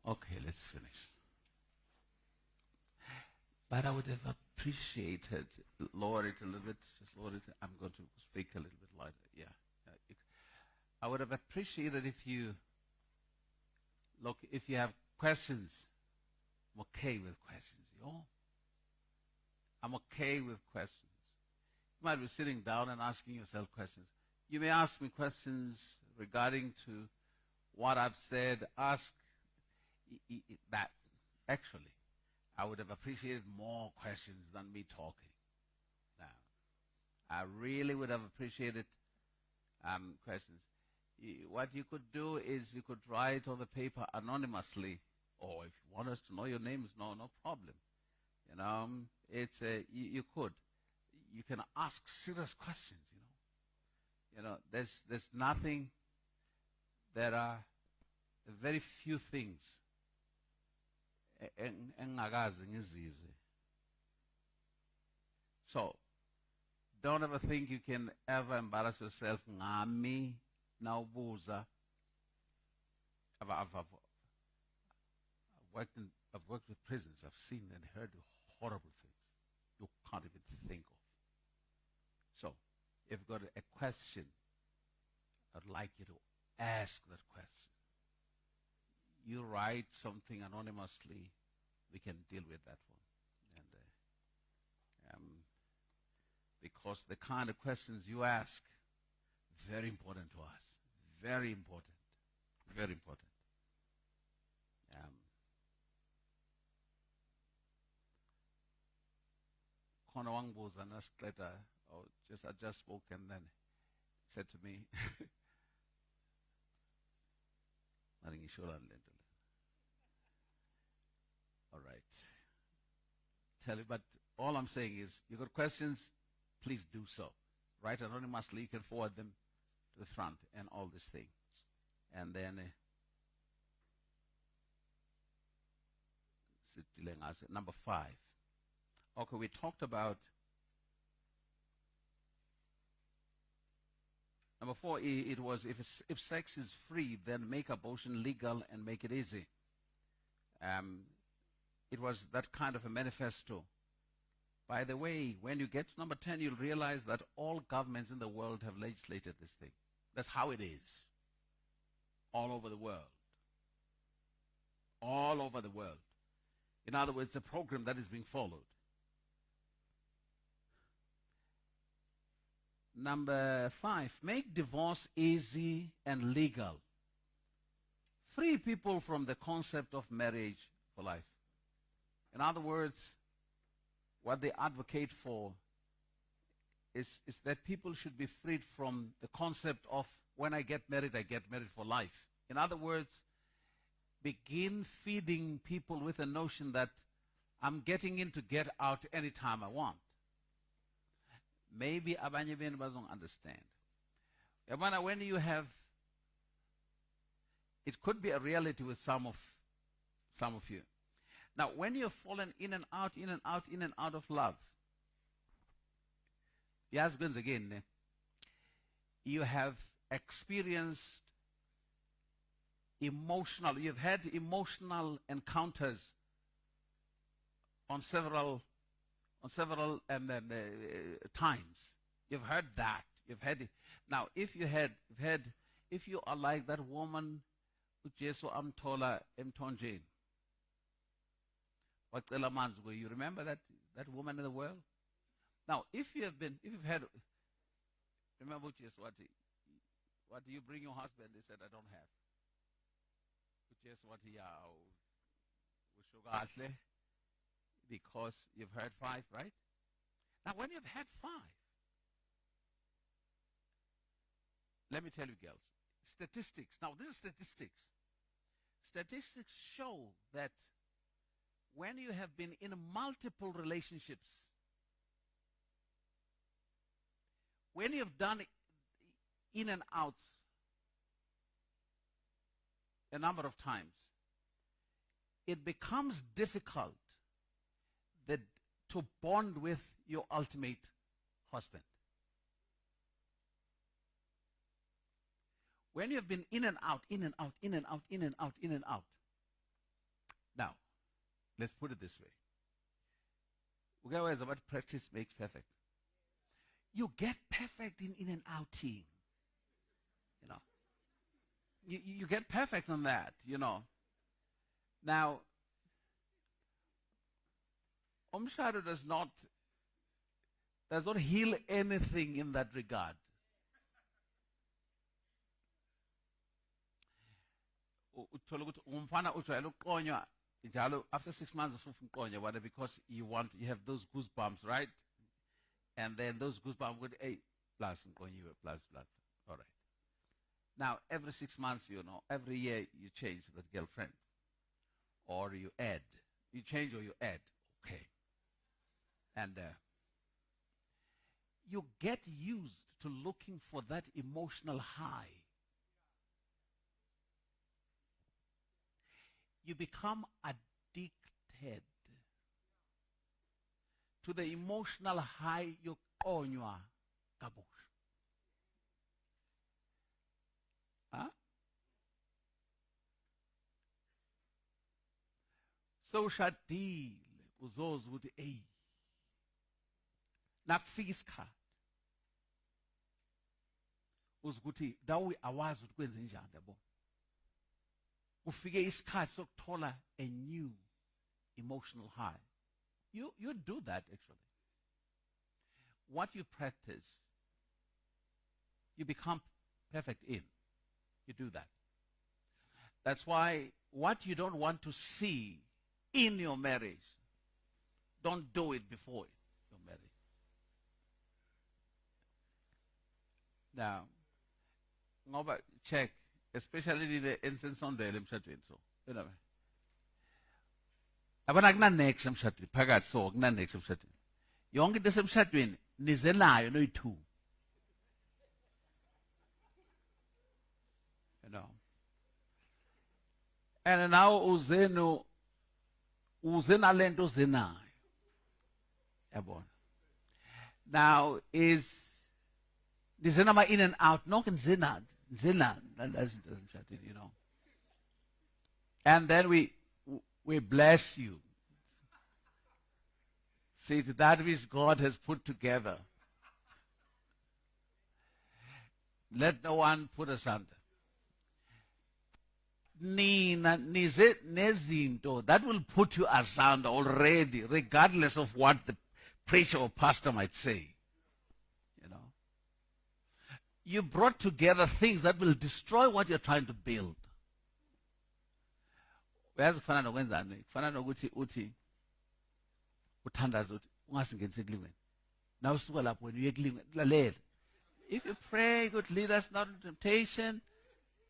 Okay, let's finish. But I would have appreciated, lower it a little bit, just lower it. I'm going to speak a little bit lighter. Yeah. I would have appreciated if you, look, if you have questions, I'm okay with questions, yo. I'm okay with questions. You might be sitting down and asking yourself questions. You may ask me questions regarding to what I've said. Ask that. Actually, I would have appreciated more questions than me talking. Now, I really would have appreciated questions. What you could do is you could write on the paper anonymously, or if you want us to know your names, no problem. You know, it's you could. You can ask serious questions. You know, there's nothing. There are very few things. So, don't ever think you can ever embarrass yourself. Ngami naubuza. I've worked with prisons. I've seen and heard horrible things you can't even think of. So, if you've got a question, I'd like you to ask that question. You write something anonymously, we can deal with that one. And because the kind of questions you ask, very important to us. Very important. Very important. Khona wangibuza nasiqeda, I just spoke and then said to me, all right. Tell you, but all I'm saying is, you got questions, please do so. Write anonymously, you can forward them to the front and all this thing. And then, number 5. Okay, we talked about number 4. It was if sex is free, then make abortion legal and make it easy. It was that kind of a manifesto. By the way, when you get to number 10, you'll realize that all governments in the world have legislated this thing. That's how it is. All over the world. All over the world. In other words, a program that is being followed. Number 5, make divorce easy and legal. Free people from the concept of marriage for life. In other words, what they advocate for is that people should be freed from the concept of when I get married for life. In other words, begin feeding people with a notion that I'm getting in to get out anytime I want. Maybe abanye benu bazong understand. When you have, it could be a reality with some of you. Now, when you've fallen in and out of love, yes, again, you have experienced you've had emotional encounters on several times. You've heard that. You've had it. Now, if you are like that woman who Jesu amtola emtonjeni, you remember that woman in the world? Now, if you've had, remember what do you bring your husband? He said, I don't have. Because you've heard 5, right? Now, when you've had 5, let me tell you, girls, statistics. Now, this is statistics. Statistics show that when you have been in multiple relationships, when you've done in and outs a number of times, it becomes difficult to bond with your ultimate husband. When you've been in and out, Now, let's put it this way. What practice makes perfect? You get perfect in an outing. You know. You get perfect on that, you know. Now, umshado does not heal anything in that regard. After 6 months of because you have those goosebumps, right? And then those goosebumps would plus plus. All right. Now every 6 months, every year you change that girlfriend, or you add, you change or you add. Okay. And you get used to looking for that emotional high. You become addicted to the emotional high you onywa kabush. Huh? So ushadile uzoza ukuthi nakufika isikhathi uzukuthi dawe awazi ukuthi kwenze njani yabo. Kufike isikhathi sokuthola a new emotional high. You do that actually. What you practice, you become perfect in. You do that. That's why what you don't want to see in your marriage, don't do it before your marriage. Now, ngoba check, especially the instance on the emshadweni so. You know. Abana kuna next emshadweni phakathi so kuna next emshadweni. Yonke into esemshadweni nize nayo noyi2. You know. And now uzena lento uzenayo. Yabona. Now is nizenama in and out nonke nizena you know. And then we bless you. See, that which God has put together. Let no one put asunder. Nina nize nezinto that will put you asunder already, regardless of what the preacher or pastor might say. You know. You brought together things that will destroy what you're trying to build. Uyazi kufana nokwenzani? Kufana nokuthi uthi uthandaza uthi ungasingenise ekulingweni. Now usuka lapho wena uye ekulingweni. Lalela. If you pray, God lead us not into temptation,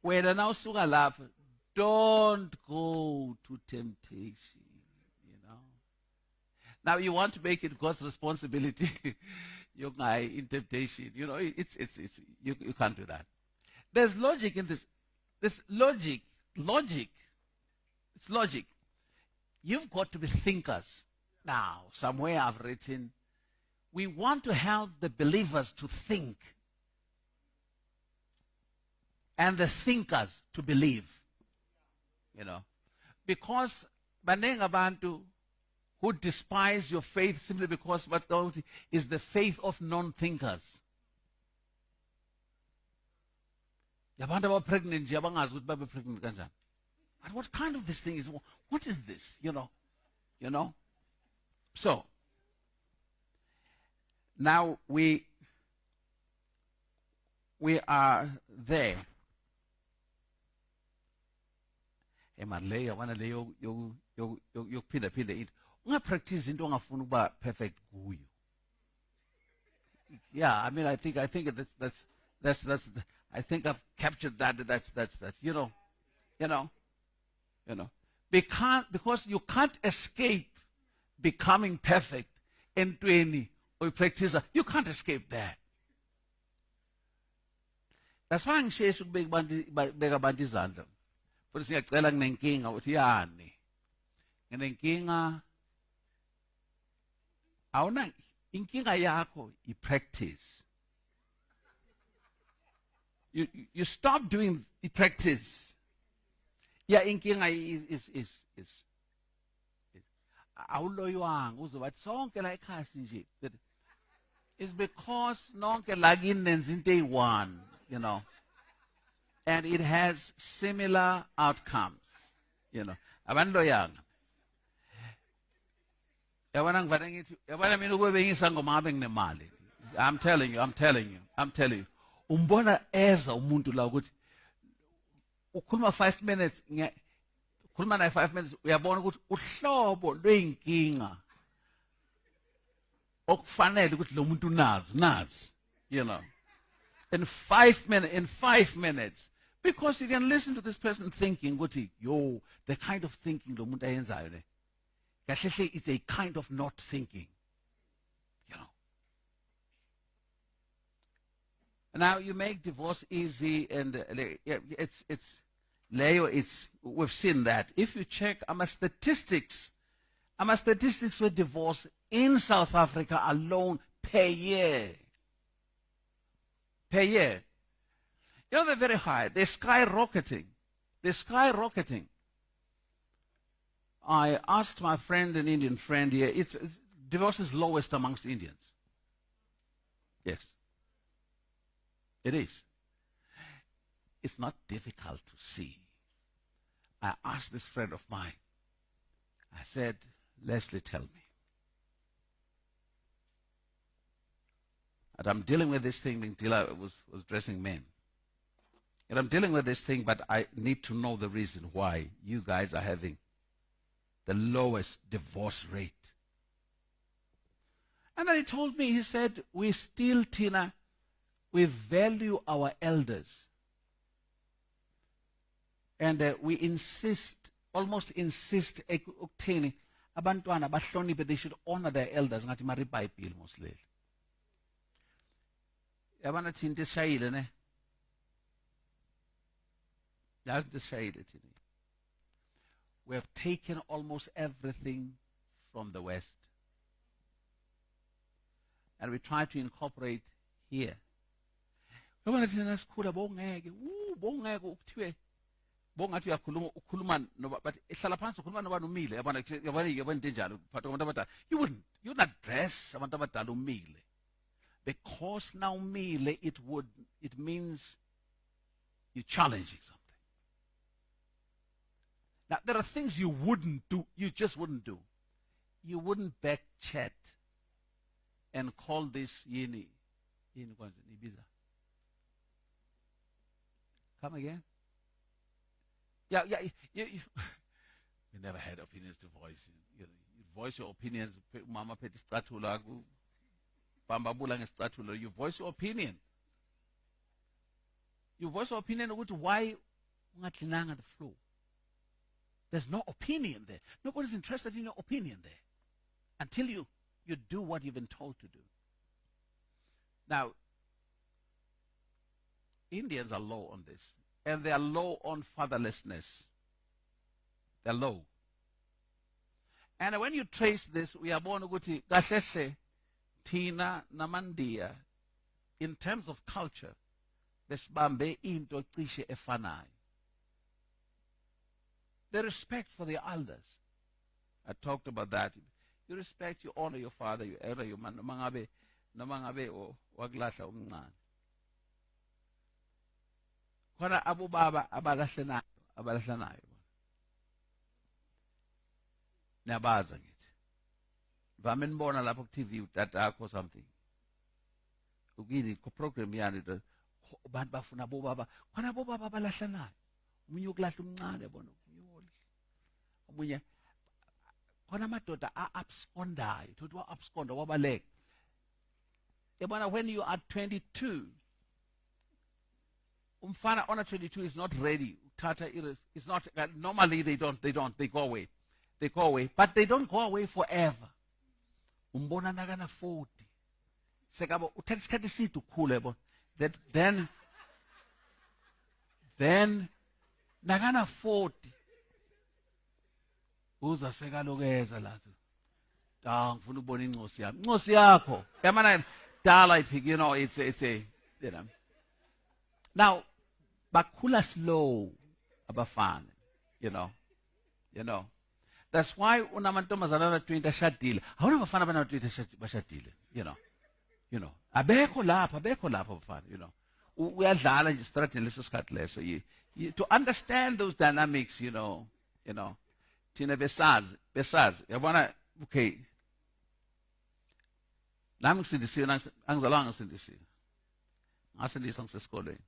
wena now usuka lapho, don't go to temptation, you know. Now you want to make it God's responsibility. You're in temptation, you know. It's you can't do that. There's logic in this. This logic. It's logic. You've got to be thinkers. Now, somewhere I've written, we want to help the believers to think and the thinkers to believe. You know, because baneng abantu who despise your faith simply because what is the faith of non-thinkers. Yabantu aba pregnant nje abangazi ukuthi babe pregnant kanjani. But what kind of this thing is? What is this? You know. So now we are there. Emalaya wana leyo yokuphinda into. Ungapractice into ongafuna ukuba perfect kuyo. Yeah, I mean I think that's I think I've captured that. That's you know. Because you can't escape becoming perfect into any or practice. You can't escape that. That's why ngisheshe ukubeka abantu izandla. Futhi siyacela nginenkinga uthi yani. Nginenkinga awuna inkinga yakho i-practice. You stop doing the practice. Yeah, inkinga awuloywanga uzobathi sonke la ekhaya sinje. It's because nonke la kini nenza into eyi-one, you know. And it has similar outcomes, you know. Abantu loyanga. Yabona ngivane ngithi, yabona mina ukubengisa ngoma ngabe nginemali. I'm telling you. Umbona eza umuntu la ukuthi ukhuluma 5 minutes, ukhuluma naye 5 minutes, uyabona ukuthi uhlobo lweyinkinga okufanele ukuthi lo muntu nazi, you know. In 5 minutes, because you can listen to this person thinking, yo, the kind of thinking lo muntu ayenzayo ne. Kahle it's a kind of not thinking, you know. Now you make divorce easy, and we've seen that. If you check statistics with divorce in South Africa alone per year. You know, they're very high. They're skyrocketing. I asked my friend, an Indian friend here, divorce is lowest amongst Indians. Yes. It is. It's not difficult to see. I asked this friend of mine, I said, Leslie, tell me. And I'm dealing with this thing until I was dressing men. And I'm dealing with this thing, but I need to know the reason why you guys are having the lowest divorce rate. And then he told me, he said, we still, Tina, we value our elders. And we almost insist, abantwana bahloniphe, they should honor their elders. Ngathi mari iBhayibheli mosile. Yabona thina into esishayile ne. Yazi into esishayile thina. We have taken almost everything from the West. And we try to incorporate here. Yabona thina sikhula bongeke ukuthiwe bongathi uyakhuluma but ehlala phansi ukhuluma nobani umile yabona into enjalo phatha kwabantu abadala. You would not address abantu abadala umile. Because now umile, it means you're challenging something. Now there are things you wouldn't do, you just wouldn't do. You wouldn't back chat and call this yini Ibiza. Come again? Yeah. You never had opinions to voice. You voice your opinions. Mama peti statula, bambabula ngestatula. You voice your opinion. You voice your opinion about why ungatlinanga the floor. There's no opinion there. Nobody's interested in your opinion there until you do what you've been told to do. Now, Indians are low on this. And they are low on fatherlessness. They're low. And when you trace this, we are born ukuthi kahlele Tina namandiya, in terms of culture, besibambe into cishe efanayo. The respect for the elders. I talked about that. You respect, you honor your father, you honor your man. Namangabe waglahla umncane. Khona abobaba abalahlanayo. Niyabaza ngithi. Vame nibona lapho ku-TV utatakho something. Ukini ku-program yani abantu bafuna abobaba. Khona abobaba abalahlanayo. Umunye ukulahla umncane yabona. Omunye khona amadoda a-abscondayo. Thothi wa-absconda wabaleka. Yabona, when you are 22, umfana under 22 is not ready. It's not normally they go away. But they don't go away forever. Umbona nakana 40. Sekabo uthatha isikhathi eside ukukhula yabo. Then nakana 40. Uza sekalokeza lathi. Ngifuna ukubona incosi yami. Incosi yakho. Yamana dala iphik, it's a Now, bakhula slow abafana, you know. That's why unamantombazana 20 ashadile. Awunabafana bana 20 bashadile, you know. Abekho lapha bafana, you know. Uyadlala nje strategy leso sikhathi leso. To understand those dynamics, you know. Thina besazi, yabona, okay. Nami ngisindisiwe, angizalwanga ngisindisiwe. Ngasindiswa ngisesikolweni.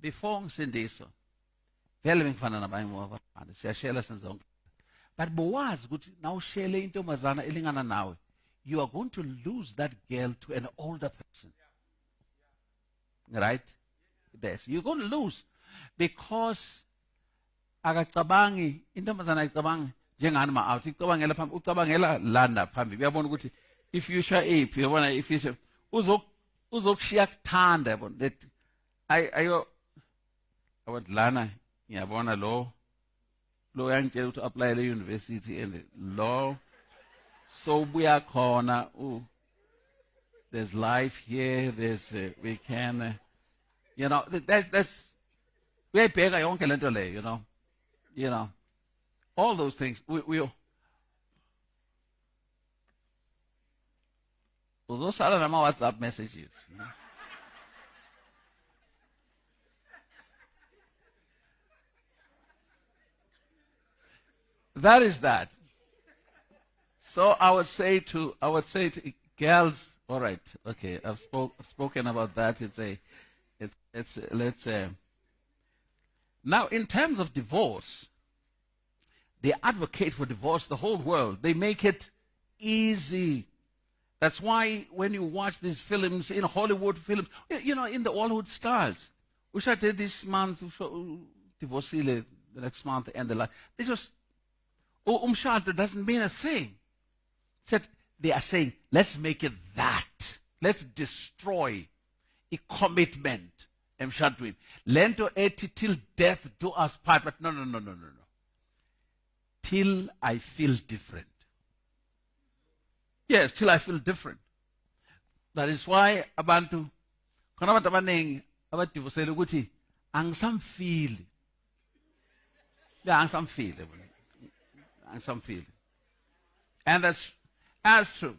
Before ngisindiswa, vele bengifana nabanye abafana, siyashela senza zonke. But bowazi ukuthi nawushele intombazana elingana nawe, you are going to lose that girl to an older person. Right? Yes, you're going to lose. Because akacabangi, intombazana ayicabangi njengani ma-out, icabangela phambi, ucabangela landa phambi. Uyabona ukuthi i-future iphi, uyabona i-future uzokushiya kuthanda, yabona that awathi lana ngiyabona lo uyangitshela ukuthi apply e-university and lo so buya khona, there's life here, there's we can you know, that's uyayibheka yonke lento leyo, you know all those things we uzosala nama WhatsApp messages, That is that. So I would say to girls, all right, okay, I've spoken about that. Let's now in terms of divorce, they advocate for divorce the whole world. They make it easy. That's why when you watch these films, in Hollywood films, you know, in the Hollywood stars, which I did this month, divorce the next month, and the like, they just umshado doesn't mean a thing. They are saying, let's make it that. Let's destroy a commitment. Emshadweni. Lento eti till death do us part. But no. Till I feel different. Yes, till I feel different. That is why abantu, khona abantu abaningi abadivosele ukuthi angisamfili. Yeah, angisamfili. And that's true.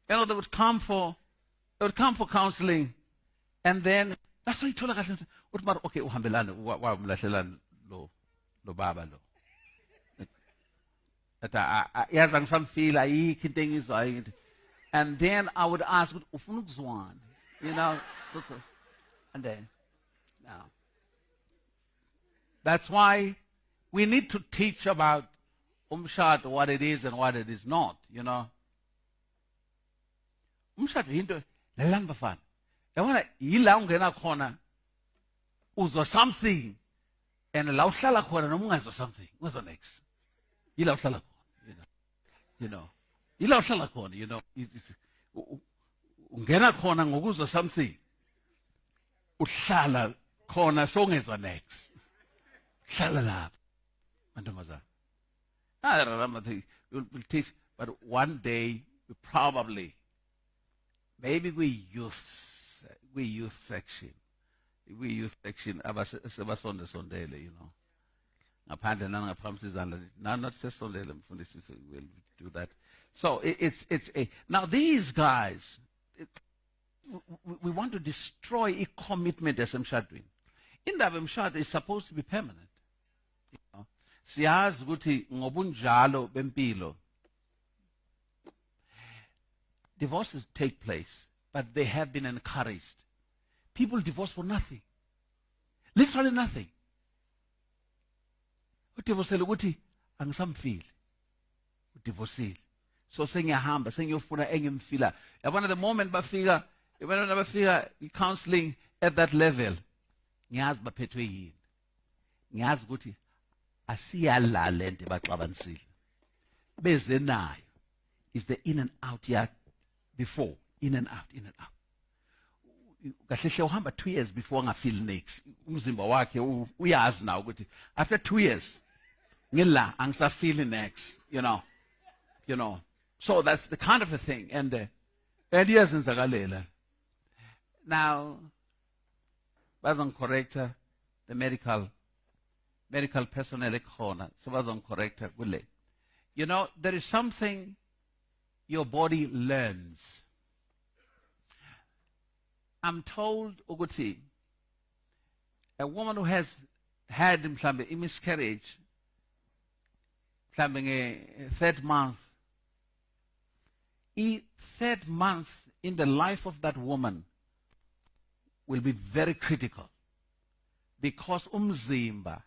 You know, they would come for counseling, and then that's why you told us, okay, uhambelana wa umlahlelana lo baba lo. Yes, angisamfila ayikho into engizwayo. And then I would ask, ufuna ukuzwani? You know, so. And then, now. That's why we need to teach about umshado, what it is and what it is not, you know. Umshado into lalani bafana. Yabona yila ungena khona uzwa something, and la uhlala khona noma ungazwa something, ungazwa next. Yila uhlala khona, you know. Yila uhlala khona, you know. Ungena khona ngokuzwa something. Uhlala khona so ungezwa next. Hlala lapha. Mantombazana. I remember we'll teach, but one day we probably, maybe we youth section, abasondele, you know. Ngaphandle nangaphamsizana, not sesondele mfundisi, we'll do that. So now these guys, we want to destroy a commitment as emshadweni. Indaba emshado is supposed to be permanent. Siyazi ukuthi ngobunjalo bempilo, divorces take place, but they have been encouraged. People divorce for nothing, literally nothing. Udivosele ukuthi angisamfili, udivosile, so sengiyahamba sengiyofuna engimfila. Yabona the moment bafika counseling at that level, ngiyazi baphethwe yini, ngiyazi ukuthi asiyala lento baxabanisile beze nayo is the in and out here before, in and out. Kahle hle uhamba 2 years before ngafeel next, umzimba wakhe uyazi now ukuthi after 2 years ngila angisafeel next, you know. So that's the kind of a thing, and iyazenzakalela. Now bazongicorrecta the medical personnel ekhona sebazongicorrecta kule. You know, there is something your body learns. I'm told ukuthi a woman who has had mhlambe miscarriage, mhlambe third month, third month in the life of that woman will be very critical, because umzimba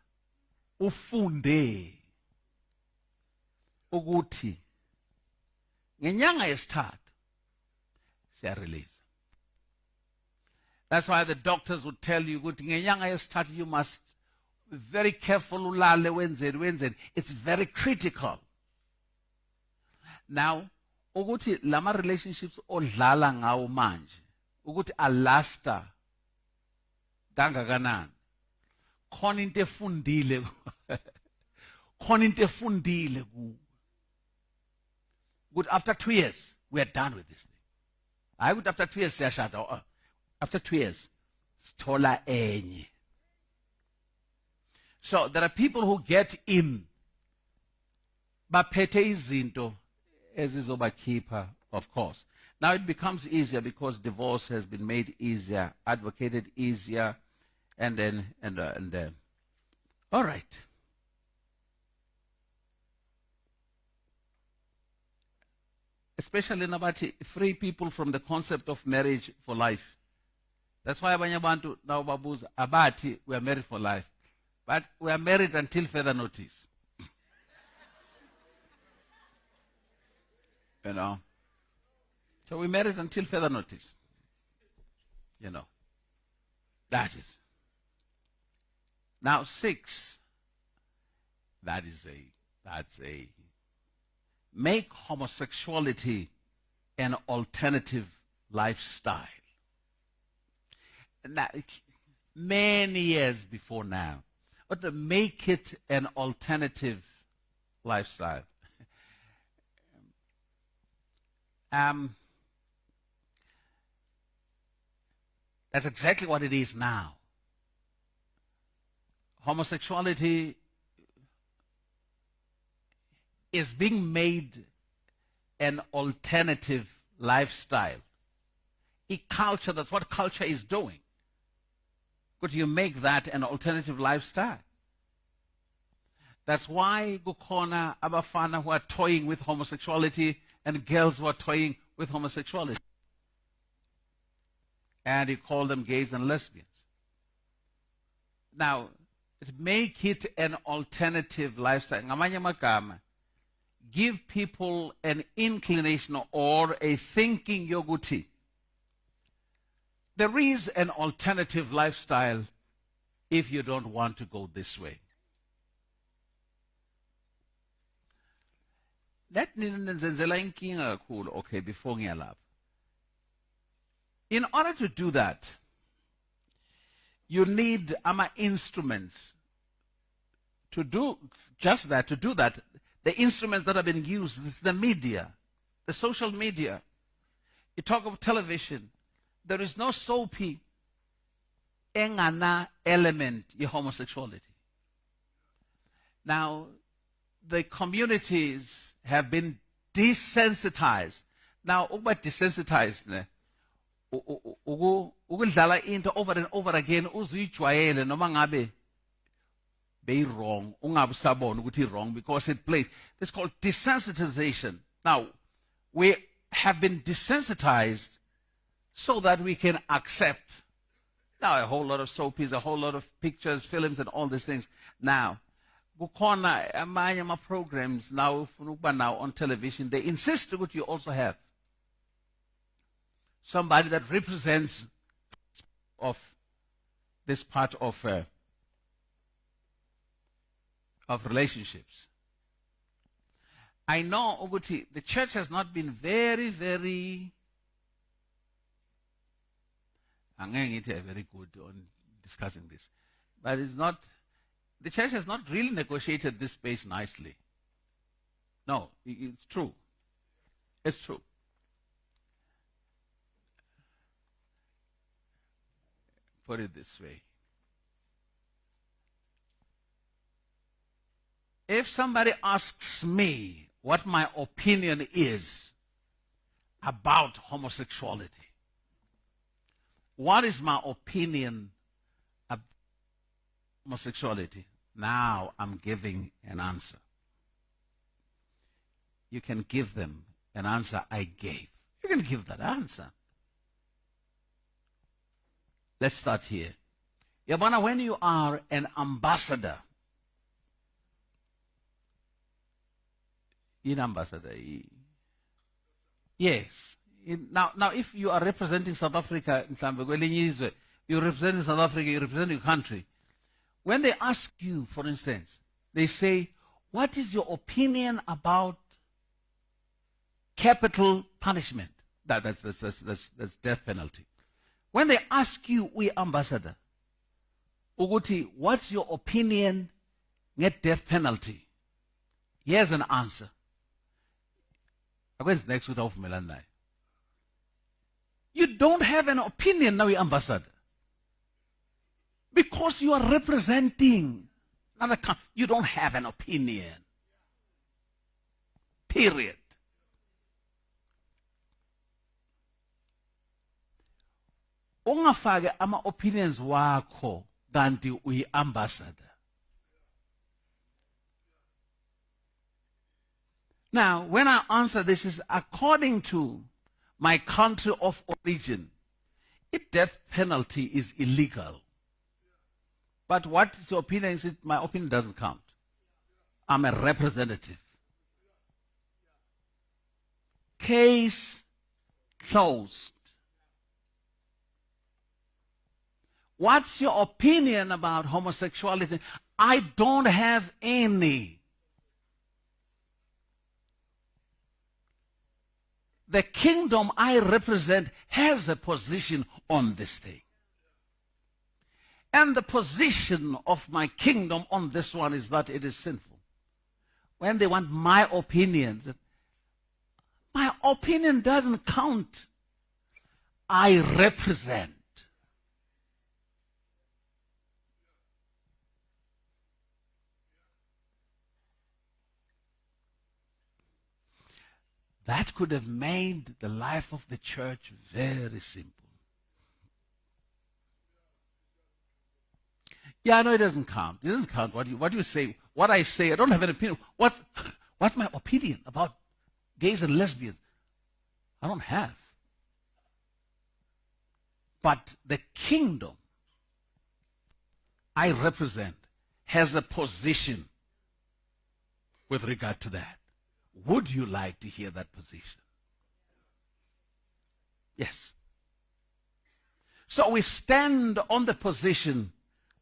ufunde ukuthi ngenyanga yesithathu siyarelease. That's why the doctors would tell you ukuthi ngenyanga yesithathu you must be very careful, ulale wenzeni. It's very critical. Now ukuthi lama relationships odlala ngawo manje ukuthi alasta kangakanani, khona into efundile khona into efundile ku good. After 2 years we are done with this thing. I would after 2 years siyashada. After 2 years sithola enye. So there are people who get in baphethe izinto ezizobakhipha, of course. Now it becomes easier because divorce has been made easier, advocated easier, and then all right. Especially nabati free people from the concept of marriage for life. That's why abanye abantu now babuza abati we are married for life, but we are married until further notice. You know. So we married until further notice. You know. That is. Now 6. That's a make homosexuality an alternative lifestyle. Now, many years before now, but to make it an alternative lifestyle. That's exactly what it is now. Homosexuality is being made an alternative lifestyle. Culture, that's what culture is doing. Could you make that an alternative lifestyle? That's why kukhona abafana who are toying with homosexuality and girls who are toying with homosexuality. And you call them gays and lesbians. Now, make it an alternative lifestyle. Ngamanye amagama, give people an inclination or a thinking yoguti. There is an alternative lifestyle if you don't want to go this way. Let me okay, before ngiyalapha. In order to do that, you need instruments to do just that, to do that. The instruments that have been used, this is the media, the social media. You talk of television. There is no soapy engana element in homosexuality. Now, the communities have been desensitized. Now, about desensitized, ukudlala into over and over again, uzuyijwayele noma ngabe be wrong, ungabe sabona ukuthi wrong because it plays. It's called desensitization. Now, we have been desensitized so that we can accept. Now, a whole lot of soapies, a whole lot of pictures, films, and all these things. Now, kukhona amanye programs now on television. They insist that you also have somebody that represents of this part of relationships. I know ukuthi the church has not been very good on discussing this, but it's not. The church has not really negotiated this space nicely. No, it's true. It's true. Put it this way. If somebody asks me what my opinion is about homosexuality. What is my opinion about homosexuality? Now I'm giving an answer. You can give them an answer I gave. You can give that answer. Let's start here. Yabana, when you are an ambassador, yes. Now, if you are representing South Africa, you're representing South Africa, you're representing your country. When they ask you, for instance, they say, what is your opinion about capital punishment? That's death penalty. When they ask you, we ambassador, Uguti, what's your opinion get death penalty? Here's an answer. Next week of Milan. You don't have an opinion now, ambassador. Because you are representing another country. You don't have an opinion. Period. Ungafake ama opinions wakho kanti uyi-ambassador. Now, when I answer this is according to my country of origin, death penalty is illegal. But what is your opinion? Is my opinion doesn't count. I'm a representative. Case closed. What's your opinion about homosexuality? I don't have any. The kingdom I represent has a position on this thing. And the position of my kingdom on this one is that it is sinful. When they want my opinion doesn't count. I represent. That could have made the life of the church very simple. Yeah, I know it doesn't count. It doesn't count what you say. What I say, I don't have an opinion. What's my opinion about gays and lesbians? I don't have. But the kingdom I represent has a position with regard to that. Would you like to hear that position? Yes. So we stand on the position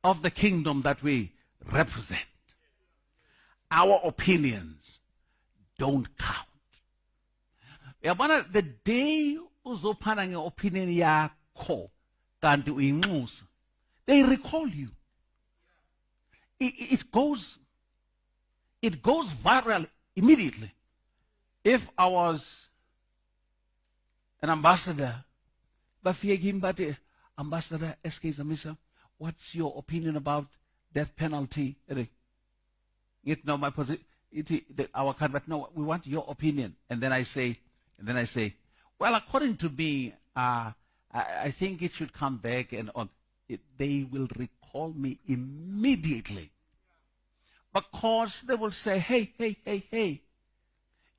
of the kingdom that we represent. Our opinions don't count. The day uzophana nge-opinion yakho kanti uyinxusa, they recall you. It goes viral immediately. If I was an ambassador, Ambassador SK Zamisa, what's your opinion about death penalty? You know my position, our country, but no, we want your opinion. And then I say, well, according to me, I think it should come back and on. They will recall me immediately. Because they will say, hey,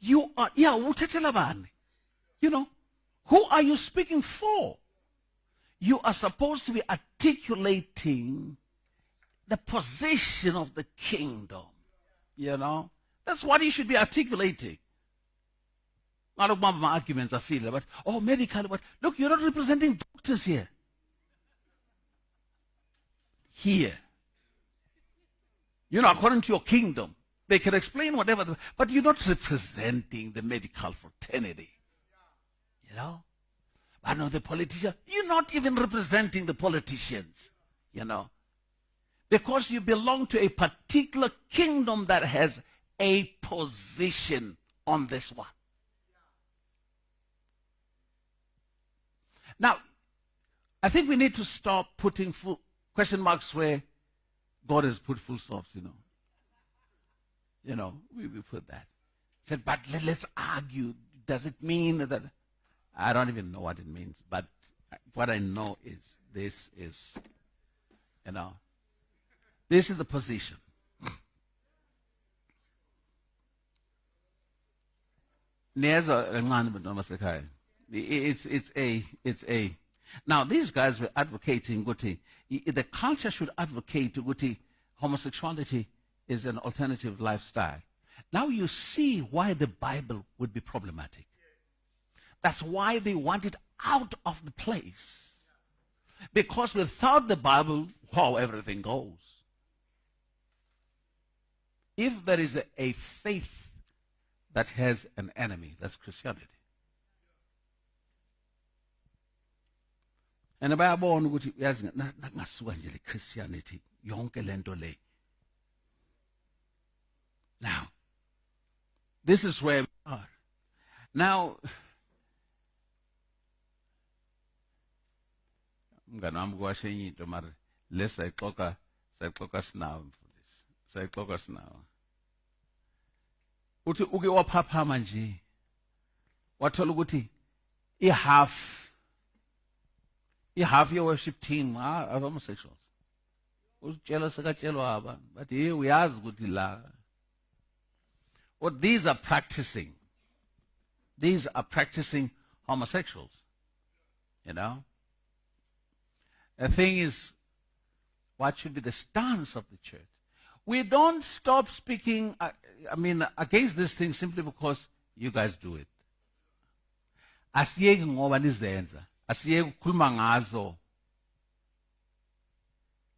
you are, who are you speaking for? You are supposed to be articulating the position of the kingdom. That's what you should be articulating. Not of my arguments I feel, but medical, but look, you're not representing doctors here. Here. According to your kingdom, they can explain whatever, but you're not representing the medical fraternity. I know the politician, you're not even representing the politicians, because you belong to a particular kingdom that has a position on this one. Now, I think we need to stop putting question marks where God has put full stops, we put that. Said, but let's argue. Does it mean that? I don't even know what it means, but what I know is this is, this is the position. It's a. Now these guys were advocating the culture should advocate homosexuality is an alternative lifestyle. Now you see why the Bible would be problematic. That's why they want it out of the place. Because without the Bible, everything goes. If there is a faith that has an enemy, that's Christianity. And bayabona ukuthi yazi nakungasuka nje le Christianity yonke lento le. Now, this is where we are. Now, mngani wami kwasho enye into mara lesayixoxa sinawo mfundisi. Sayixoxa sinawo. Uthi uke waphaphama nje. Wathola ukuthi half your worship team are homosexuals. Utshela sekatshelwa abantu. But here uyazi ukuthi la. What these are practicing homosexuals. The thing is, what should be the stance of the church? We don't stop speaking, against this thing simply because you guys do it. Asiyeki ngoba nizenza. Asiyeki ukukhuluma ngazo.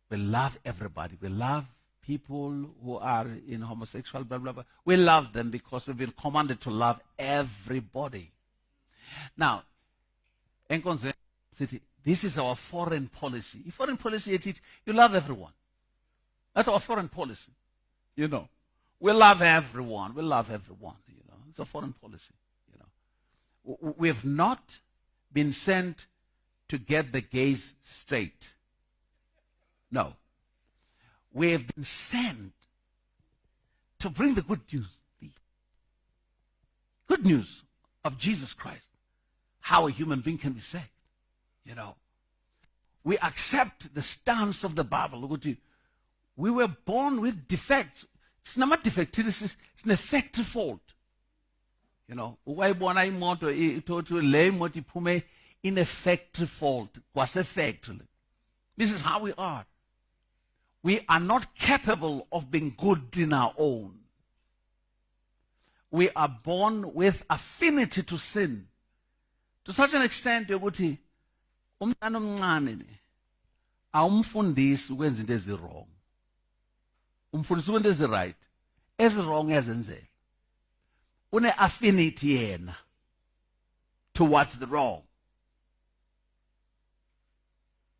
We love everybody. We love people who are in homosexual, blah, blah, blah. We love them because we've been commanded to love everybody. Now, Enkonzo City, this is our foreign policy. Foreign policy, you love everyone. That's our foreign policy. We love everyone. We love everyone. It's a foreign policy. We have not been sent to get the gays straight. No. We have been sent to bring the good news of Jesus Christ, how a human being can be saved. We accept the stance of the Bible. We were born with defects. It's not defect, it's an effective fault. Ineffective fault. This is how we are. We are not capable of being good in our own. We are born with affinity to sin. To such an extent, yokuthi umntana omncane awumfundisi ukwenza into ezi-wrong. Umfundisi ukwenza ezi-right. Ezi-wrong yazenzela. Une-affinity yena towards the wrong.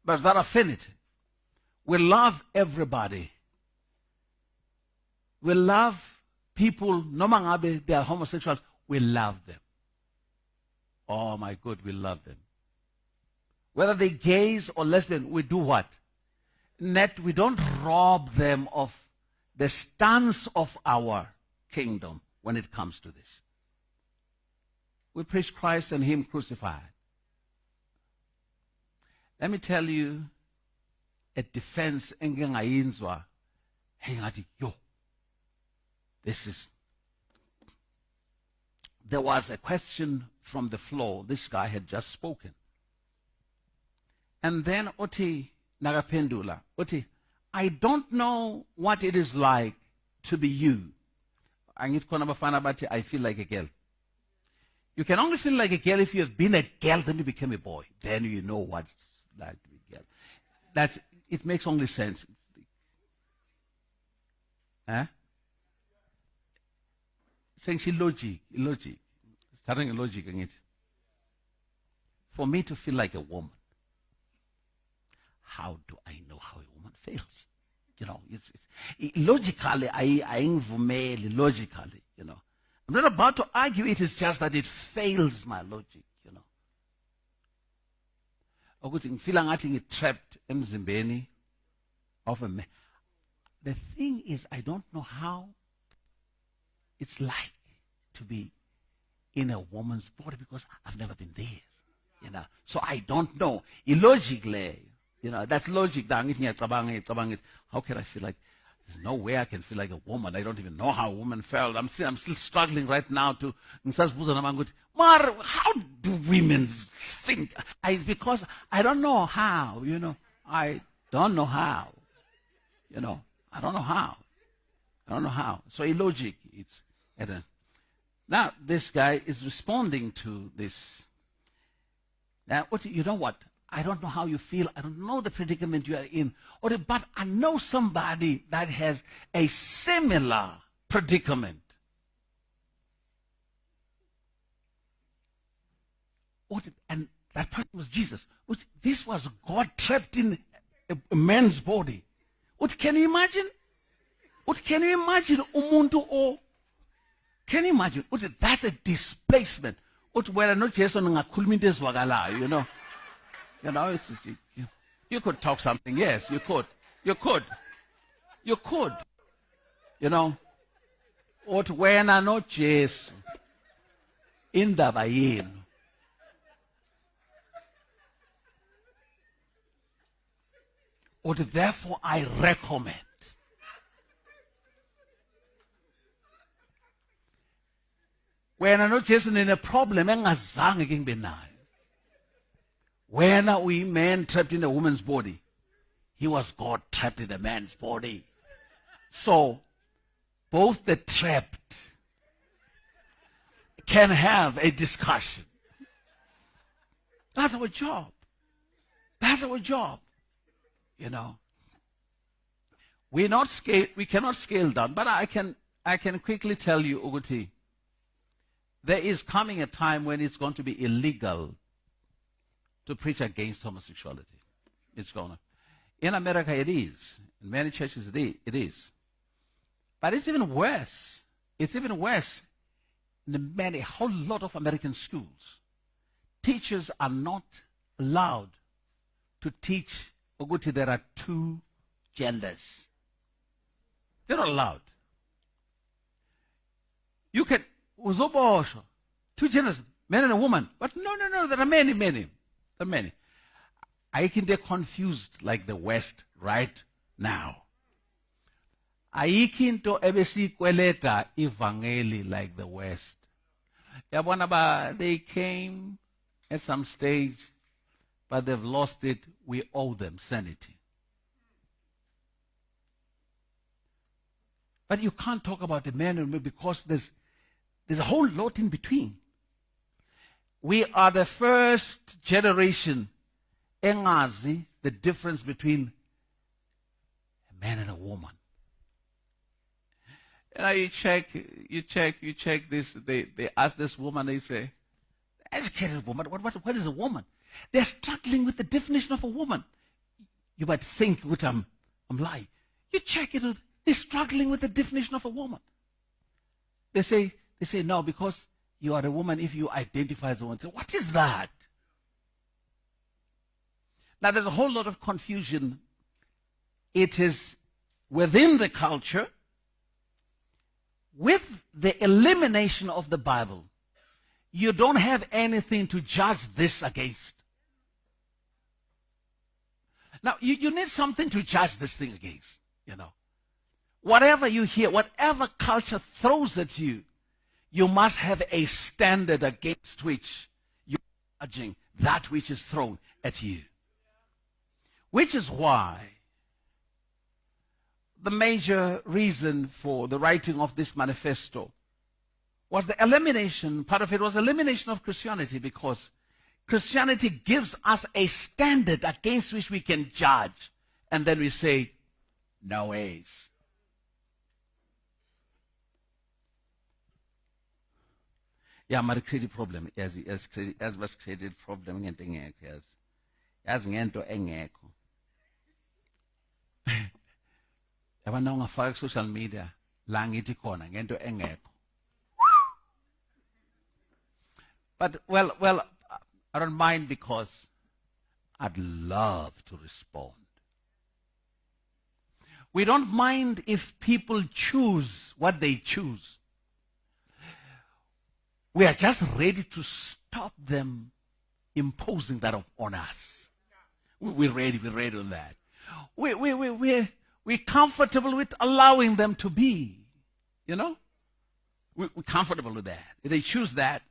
But that affinity, we love everybody. We love people, no matter they are homosexuals, we love them. Oh my God, we love them. Whether they're gays or lesbian, we do what? We don't rob them of the stance of our kingdom when it comes to this. We preach Christ and Him crucified. Let me tell you a defense engingayinzwa engathi there was a question from the floor. This guy had just spoken. And then uthi nakaphendula uthi, I don't know what it is like to be you. Angithi khona abafana bathi I feel like a girl. You can only feel like a girl if you have been a girl, then you became a boy. Then you know what's like to be a girl. It makes only sense. Huh? Saying she logic. Starting a logic in it. For me to feel like a woman, how do I know how a woman feels? Logically, logically, I'm not about to argue. It is just that it fails my logic, Ukuthi ngifila ngathi ngitrapped emzimbeni of a man. The thing is, I don't know how it's like to to be in a woman's body because I've never been there. So I don't know. Illogically, that's logic. How can I feel like, there's no way I can feel like a woman. I don't even know how a woman felt. I'm still struggling right now to, Mar, how do women think? Because I don't know how, I don't know how. I don't know how. So illogic. Now this guy is responding to this. Now, you know what? I don't know how you feel. I don't know the predicament you are in. But I know somebody that has a similar predicament. And that person was Jesus. This was God trapped in a man's body. What can you imagine? Can you imagine? Can you imagine? That's a displacement. Where not just on a you could talk something. Yes, you could. When I know Jesus in the Bayin. Therefore I recommend. When I know Jesus in a problem, when are we men trapped in a woman's body? He was God trapped in a man's body. So, both the trapped can have a discussion. That's our job. We cannot scale down, but I can quickly tell you, Uguti, there is coming a time when it's going to be illegal to preach against homosexuality. It's going to. In America, it is. In many churches, it is. But it's even worse. It's even worse in a whole lot of American schools. Teachers are not allowed to teach, Oguti, there are two genders. They're not allowed. You can, two genders, man and a woman. But no, there are many. I think they're confused like the West right now. Aikinto ebesi kweleta evangeli like the West. They came at some stage, but they've lost it. We owe them sanity. But you can't talk about the man and woman because there's a whole lot in between. We are the first generation engazi the difference between a man and a woman. And you check this. They ask this woman, they say, educated woman, what is a woman? They're struggling with the definition of a woman. You might think, which I'm lying. You check it, they're struggling with the definition of a woman. They say no, because you are a woman if you identify as a woman. So what is that? Now there's a whole lot of confusion. It is within the culture. With the elimination of the Bible, you don't have anything to judge this against. Now, you need something to judge this thing against, Whatever you hear, whatever culture throws at you, you must have a standard against which you're judging that which is thrown at you. Which is why the major reason for the writing of this manifesto was the elimination, part of it was elimination of Christianity, because Christianity gives us a standard against which we can judge, and then we say, no ways. Yeah, my creative problem, as was created problem, as ngento engekho. Yabona ungafaka social media la ngithi khona ngento engekho. But well, I don't mind because I'd love to respond. We don't mind if people choose what they choose. We are just ready to stop them imposing that on us. We're ready on that. We're comfortable with allowing them to be, you know? We're comfortable with that. If they choose that,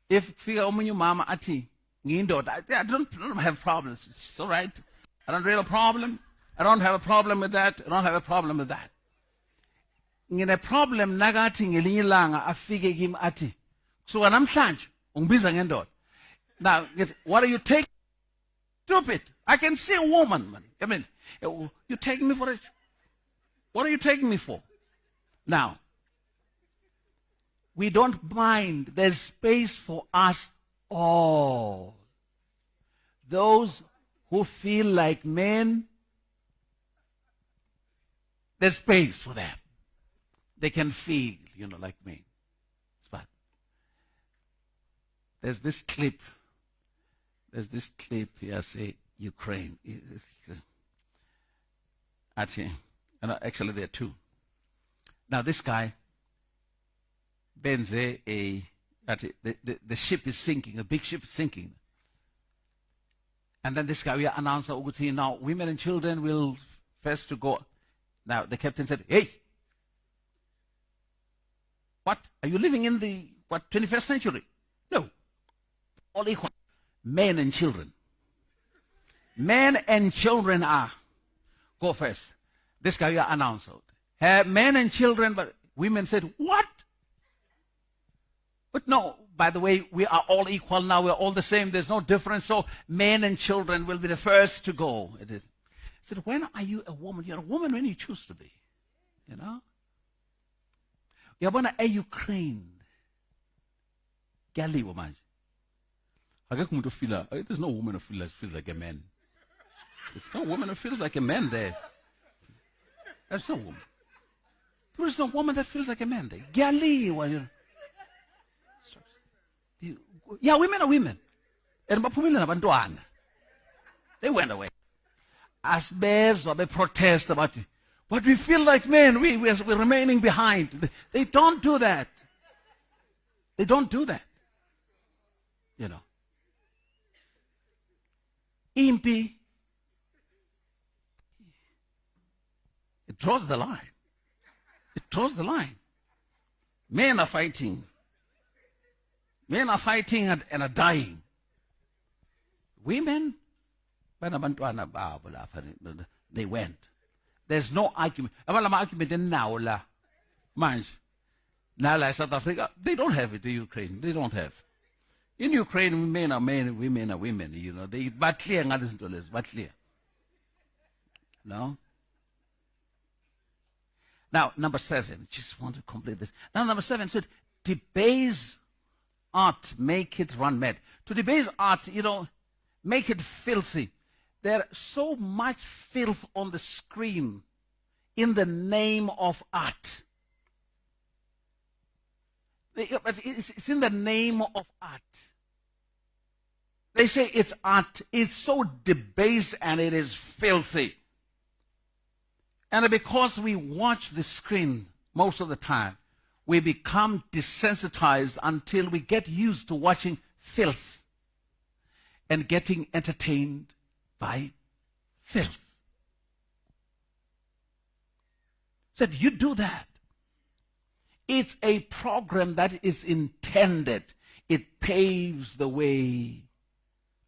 if mama ati, I don't have problems. It's all right. I don't have a problem. I don't have a problem with that. I don't have a problem with that. Ngine problem nagathi ngelinye ilanga afike kimi athi kusuka namhlanje ungibiza ngendoda. Now, what are you taking? Stupid. I can see a woman, man. I mean, you taking me for it? What are you taking me for? Now, we don't mind. There's space for us all. Those who feel like men, there's space for them. They can feel, like men. But there's this clip here, say Ukraine. Actually, there are two. Now this guy, Benze, the ship is sinking, a big ship is sinking. And then this guy, we announced, now women and children will first to go. Now the captain said, hey, what? Are you living in the 21st century? No. All equal. Men and children. Men and children are. Go first. This guy announced it. Men and children, but women said, what? But no, by the way, we are all equal now. We're all the same. There's no difference. So men and children will be the first to go. I said, when are you a woman? You're a woman when you choose to be. Yabona Ukraine. Galiwo manje. There's no woman who feels like a man. There's no woman who feels like a man there. There's no woman. There is no woman that feels like a man there. Galiwo. Yeah, women are women. They went away. As bears, they protest about it. But we feel like men. We're remaining behind. They don't do that. They don't do that. Impi. It draws the line. It draws the line. Men are fighting. Men are fighting and are dying. Women, they went. There's no argument. Argument in now, South Africa, they don't have it in Ukraine. They don't have. In Ukraine, men are men, women are women. They but clear, but clear. No. Now, number 7. Just want to complete this. Now, number 7 said, debase art, make it run mad. To debase art, make it filthy. There's so much filth on the screen in the name of art. It's in the name of art. They say it's art. It's so debased and it is filthy. And because we watch the screen most of the time, we become desensitized until we get used to watching filth and getting entertained by filth. Said, you do that. It's a program that is intended. It paves the way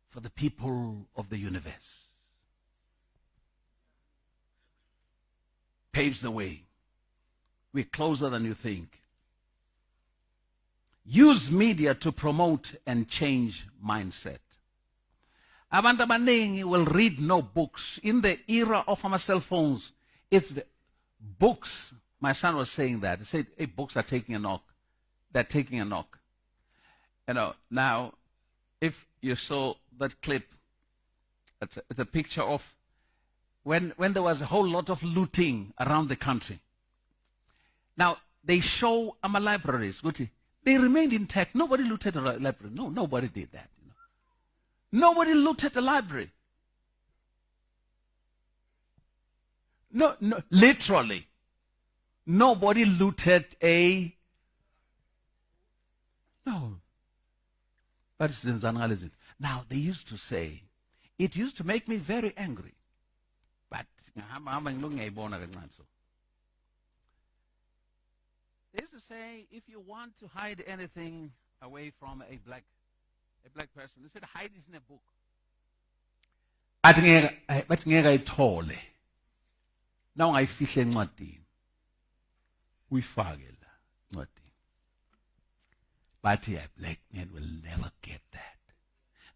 for the people of the universe. Paves the way. We're closer than you think. Use media to promote and change mindset. Abantu abaningi will read no books. In the era of our cell phones, it's the books. My son was saying that. He said, hey, books are taking a knock. They're taking a knock. Now, if you saw that clip, it's a picture of when there was a whole lot of looting around the country. Now, they show our libraries. They remained intact. Nobody looted a library. No, nobody did that. Nobody looted the library. No, literally. Nobody looted No. But it's in now, they used to say, it used to make me very angry. But they used to say, if you want to hide anything away from a black person, they said, hide it in a book. Bathi ngeke ayithole. Now ungayifihle encwadini. Uyifake la encwadini. But a black man will never get that.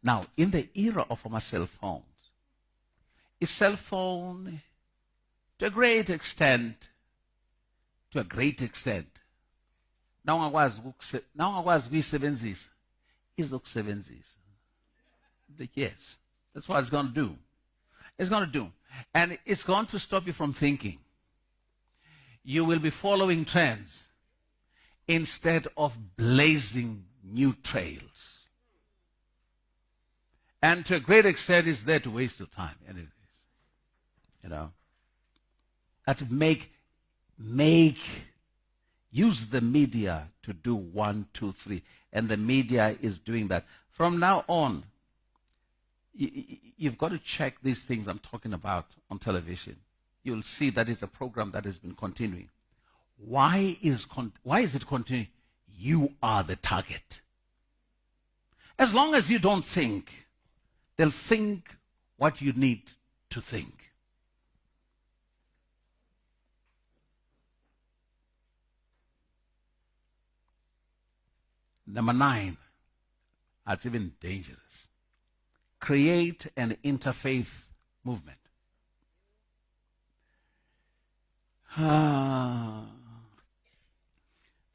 Now, in the era of our cell phones, a cell phone, to a great extent, now ungakwazi ukuyisebenzisa, izokusebenzisa. Yes, that's what it's going to do. It's going to do. And it's going to stop you from thinking. You will be following trends instead of blazing new trails. And to a great extent, it's there to waste your time. Anyways, that use the media to do 1, 2, 3. And the media is doing that. From now on, you've got to check these things I'm talking about on television. You'll see that it's a program that has been continuing. Why is it continuing? You are the target. As long as you don't think, they'll think what you need to think. Number 9, that's even dangerous. Create an interfaith movement.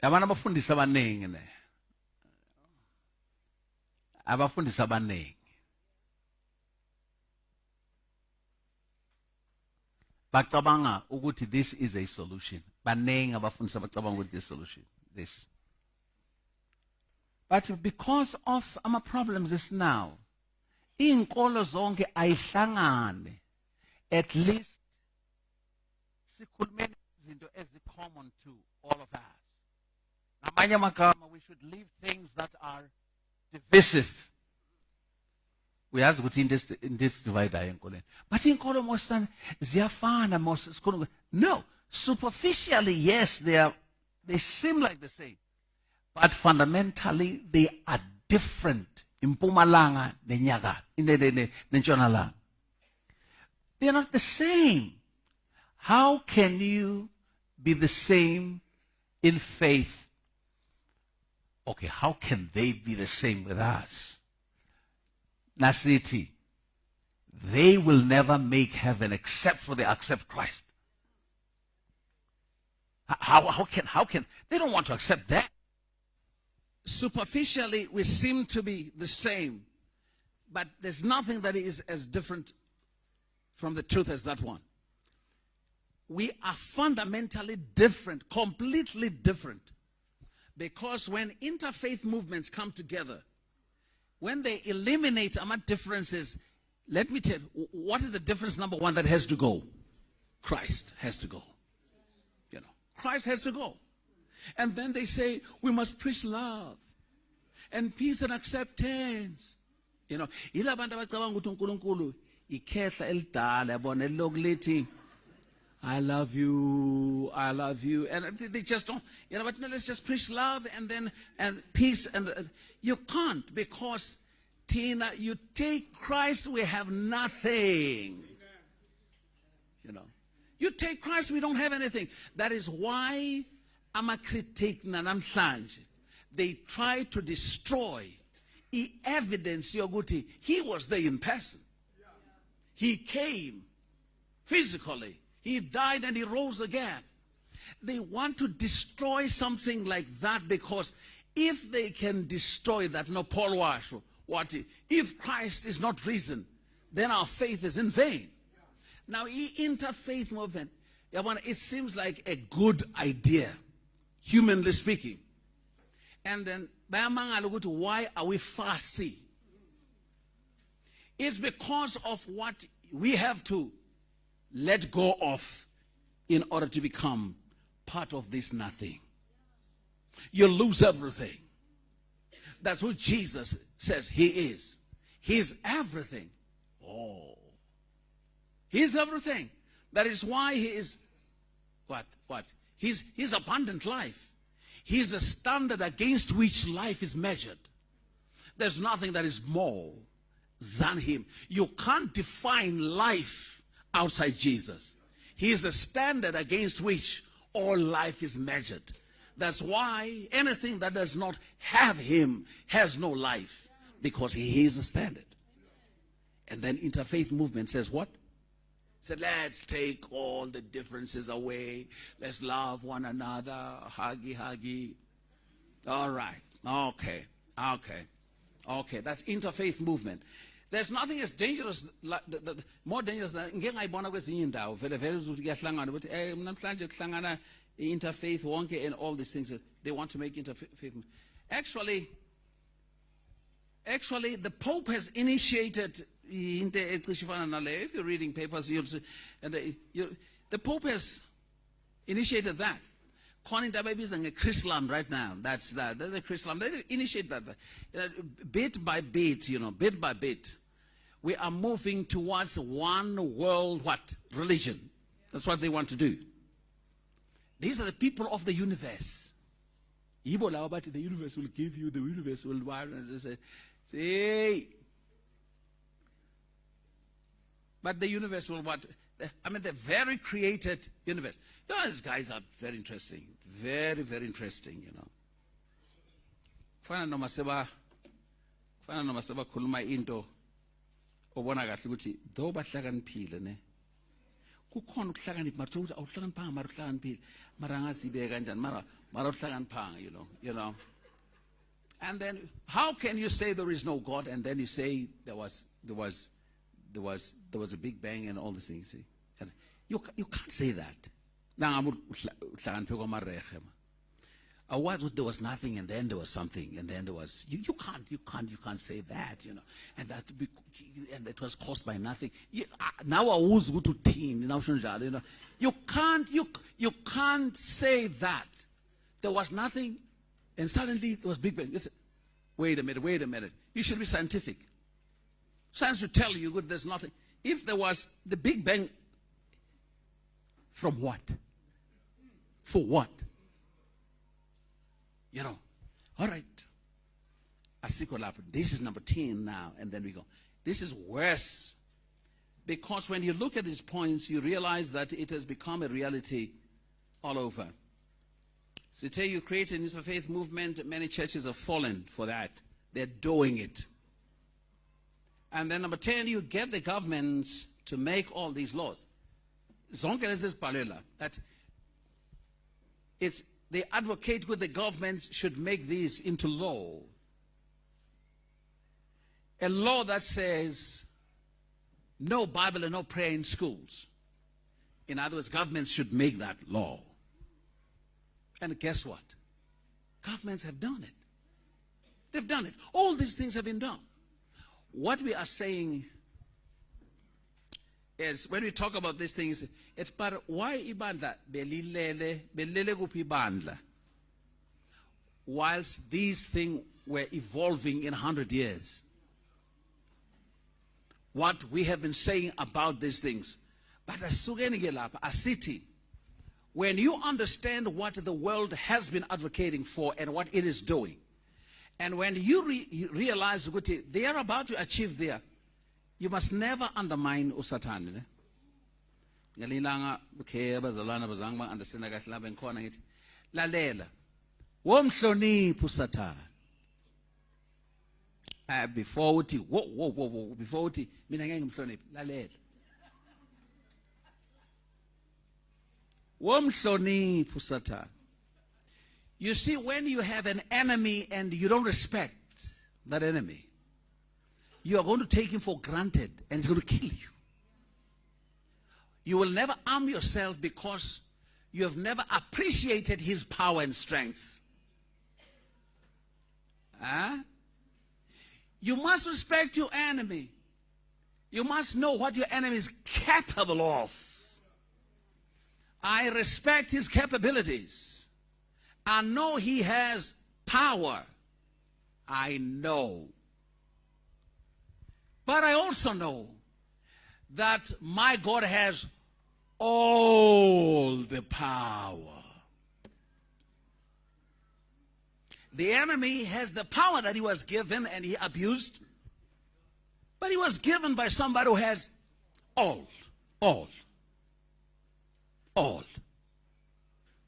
Yabana abafundisi abaningi ne. Abafundisi abaningi. Bacabanga ukuthi this is a solution. Banengi abafundisi abacabanga ukuthi this solution. This. But because of our problems this now, inkolo zonke ayihlangane, at least sikhulumeni izinto common to all of us. Ngamanye amagama, we should leave things that are divisive. Uyazi ukuthi into esdividayo enkolweni. But inkolo mostly ziyafana most. No, superficially yes, they seem like the same. But fundamentally, they are different. Impumalanga neNyakatho, neNtshonalanga. They are not the same. How can you be the same in faith? Okay, how can they be the same with us? Nasiti, they will never make heaven except for they accept Christ. How can they don't want to accept that? Superficially, we seem to be the same, but there's nothing that is as different from the truth as that one. We are fundamentally different, completely different. Because when interfaith movements come together, when they eliminate our differences, let me tell you, what is the difference number one that has to go? Christ has to go. Christ has to go. And then they say, we must preach love and peace and acceptance. Ila bantu abacabanga ukuthi uNkulunkulu ikhehla elidala yabona elilokulithi I love you, and they just don't. But no, let's just preach love and peace, and you can't, because Tina, you take Christ, we have nothing. You take Christ, we don't have anything. That is why I'm a critic namhlanje. They try to destroy evidence yoguti. He was there in person. He came physically. He died and he rose again. They want to destroy something like that, because if they can destroy that, no, Paul Washo, if Christ is not risen, then our faith is in vain. Now, interfaith movement, it seems like a good idea, humanly speaking. And then, why are we fussy? It's because of what we have to let go of in order to become part of this nothing. You lose everything. That's who Jesus says he is. He's everything. Oh. He's everything. That is why he is what? He's abundant life. He's a standard against which life is measured. There's nothing that is more than him. You can't define life outside Jesus. He is a standard against which all life is measured. That's why anything that does not have him has no life, because he is the standard. And then interfaith movement says what? Said, let's take all the differences away. Let's love one another. Huggy. All right. Okay. That's interfaith movement. There's nothing as dangerous, more dangerous than interfaith wonke and all these things. They want to make interfaith. Actually, the Pope has initiated. If you're reading papers, you'll see, and the Pope has initiated that. Chrislam right now. That's that. That's the Chrislam. They initiate that. Bit by bit, bit by bit, we are moving towards one world religion. That's what they want to do. These are the people of the universe. The universe will give you, the universe will say. But the universe will what? I mean, the very created universe. Those guys are very interesting. Very, very interesting, Fana noma seba khuluma into obona kahle ukuthi though bahlakaniphile ne. Kukhona ukuhlakanipha mara uthi awuhlakaniphanga mara uhlakaniphile mara angazibeka kanjani mara uhlakaniphanga, you know. And then how can you say there is no God and then you say there was a big bang and all these things? See? And you can't say that. There was nothing and then there was something and then there was you can't say that, and that was caused by nothing. Now I was go to teen, you can't say that there was nothing and suddenly there was big bang. Listen, wait a minute. You should be scientific. Science will tell you that there's nothing. If there was the Big Bang, from what? For what? All right. This is number 10 now, and then we go. This is worse. Because when you look at these points, you realize that it has become a reality all over. So today you create an interfaith movement, many churches have fallen for that. They're doing it. And then number 10, you get the governments to make all these laws. That they advocate with the government should make these into law. A law that says no Bible and no prayer in schools. In other words, governments should make that law. And guess what? Governments have done it. They've done it. All these things have been done. What we are saying is, when we talk about these things, it's but why ibandla belilele kuphi ibandla whilst these things were evolving in 100 years. What we have been saying about these things. But a city, when you understand what the world has been advocating for and what it is doing, and when you realize what they are about to achieve there, you must never undermine usatan. Ngalilanga okay abazalwana bazange ba understand kahle la benkhona ngithi lalela womhloniphi usatan. Before uthi before uthi mina ngeke ngimhloniphi lalela. Womhloniphi usatan. You see, when you have an enemy and you don't respect that enemy, you are going to take him for granted and he's going to kill you. You will never arm yourself because you have never appreciated his power and strength. You must respect your enemy. You must know what your enemy is capable of. I respect his capabilities. I know he has power. I know. But I also know that my God has all the power. The enemy has the power that he was given and he abused. But he was given by somebody who has all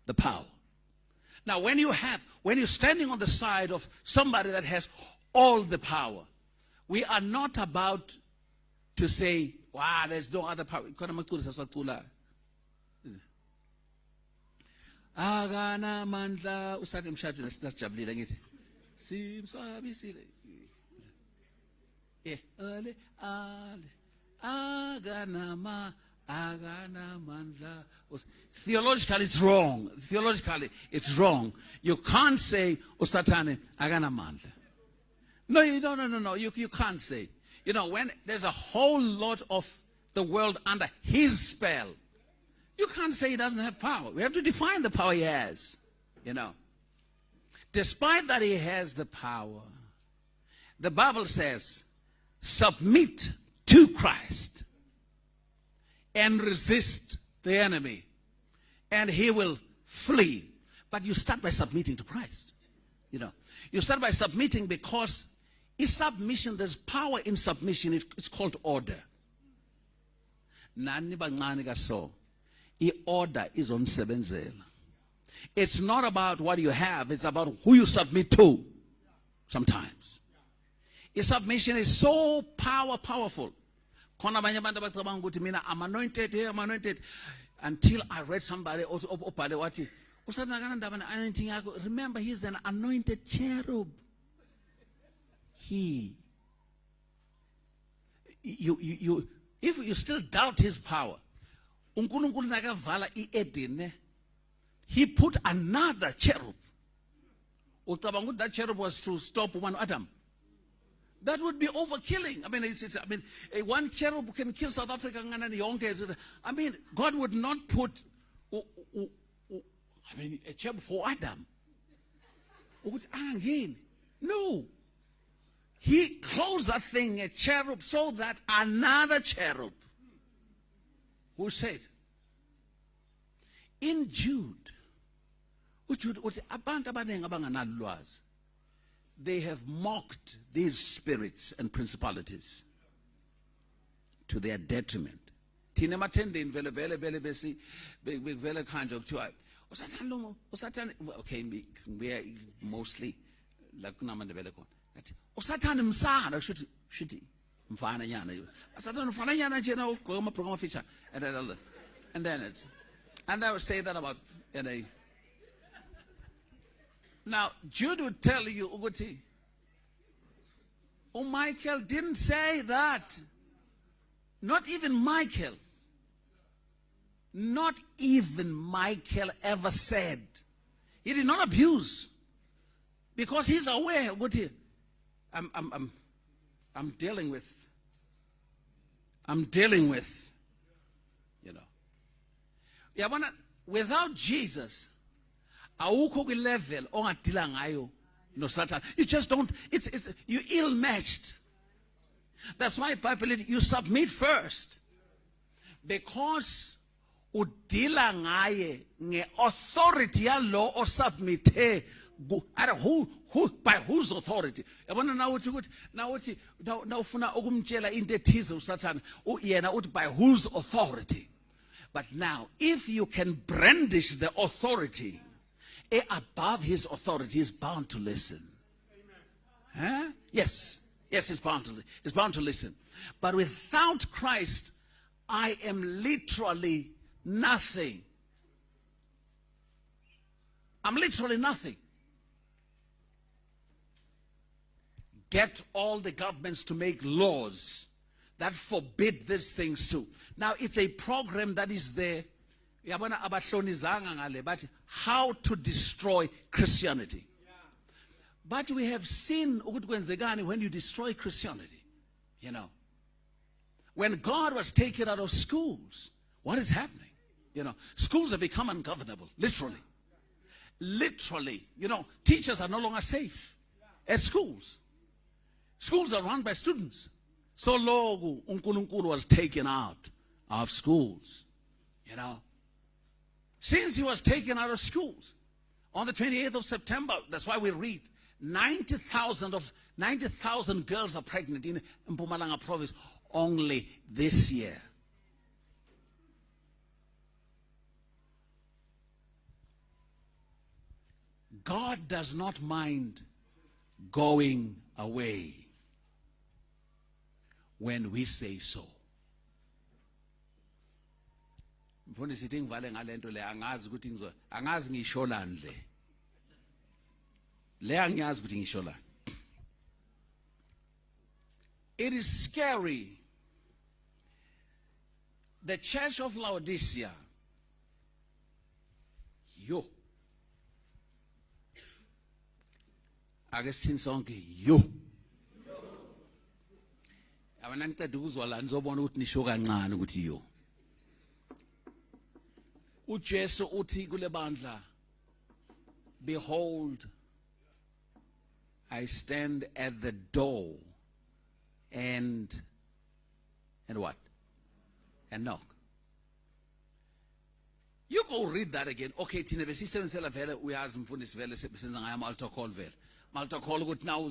the power. Now, when you're standing on the side of somebody that has all the power, we are not about to say, wow, there's no other power. Agana mandla usathi emshadweni sijabulile ngithi simswabisile ale agana mandla. Theologically it's wrong. You can't say usatane agana mandla. No, you can't say. You know, when there's a whole lot of the world under his spell, you can't say he doesn't have power. We have to define the power he has, you know. Despite that he has the power, the Bible says, submit to Christ and resist the enemy, and he will flee. But you start by submitting to Christ, you know. You start by submitting because in submission, there's power in submission. It's called order. Nani bancane kaso. Order is on sebenzela. It's not about what you have, it's about who you submit to sometimes. Submission is so powerful. I'm anointed here, I'm anointed. Until I read somebody, remember, he's an anointed cherub. If you still doubt his power, he put another cherub. That cherub was to stop one Adam. That would be overkilling. I mean, one cherub can kill South Africa. I mean, God would not put a cherub for Adam. No. He closed that thing, a cherub, so that another cherub, who said, in Jude, they have mocked these spirits and principalities to their detriment. Okay, we are mostly like Usatan msana shuti mfana nyana asatan mfana nyana jena ukoma program feature and I would say that about now Jude would tell you Uguti, Michael didn't say that. Not even Michael ever said. He did not abuse, because he's aware of what I'm dealing with, you know. Yeah, without Jesus, awukho kwi level ongadila ngayo no Satan. You just don't, you ill-matched. That's why Bible, you submit first, because udila ngaye nge authority ya law or submit who by whose authority? Yabona na uthi na ufuna ukumtshela into ethize uSathana yena uthi by whose authority. But now if you can brandish the authority above his authority, he's bound to listen. Huh? Yes, he's bound to listen. But without Christ, I am literally nothing. I'm literally nothing. Get all the governments to make laws that forbid these things too. Now it's a program that is there. But how to destroy Christianity. But we have seen when you destroy Christianity, you know. When God was taken out of schools, what is happening? You know, schools have become ungovernable, literally. Literally, you know, teachers are no longer safe. at schools. Schools are run by students. So logo uNkulunkulu was taken out of schools. You know. Since he was taken out of schools, on the 28th of September, that's why we read, 90,000 girls are pregnant in Mpumalanga province only this year. God does not mind going away when we say so. Mfundi sithi ngivale ngalento le angazi ukuthi angazi ngisho lani le. Le angiyazi ukuthi ngisho lani. It is scary. The church of Laodicea, yo. Ake sithini sonke yo. Abana niceda ukuzwa la nizobona ukuthi nisho kancane ukuthi yo. uJesu uthi kule bandla, behold, I stand at the door and what? And knock. You go read that again. Okay, thina besisebenzisela vele uyazi mfundisi vele sebenza ngayo ama-altar call vele. Ama-altar call ukuthi now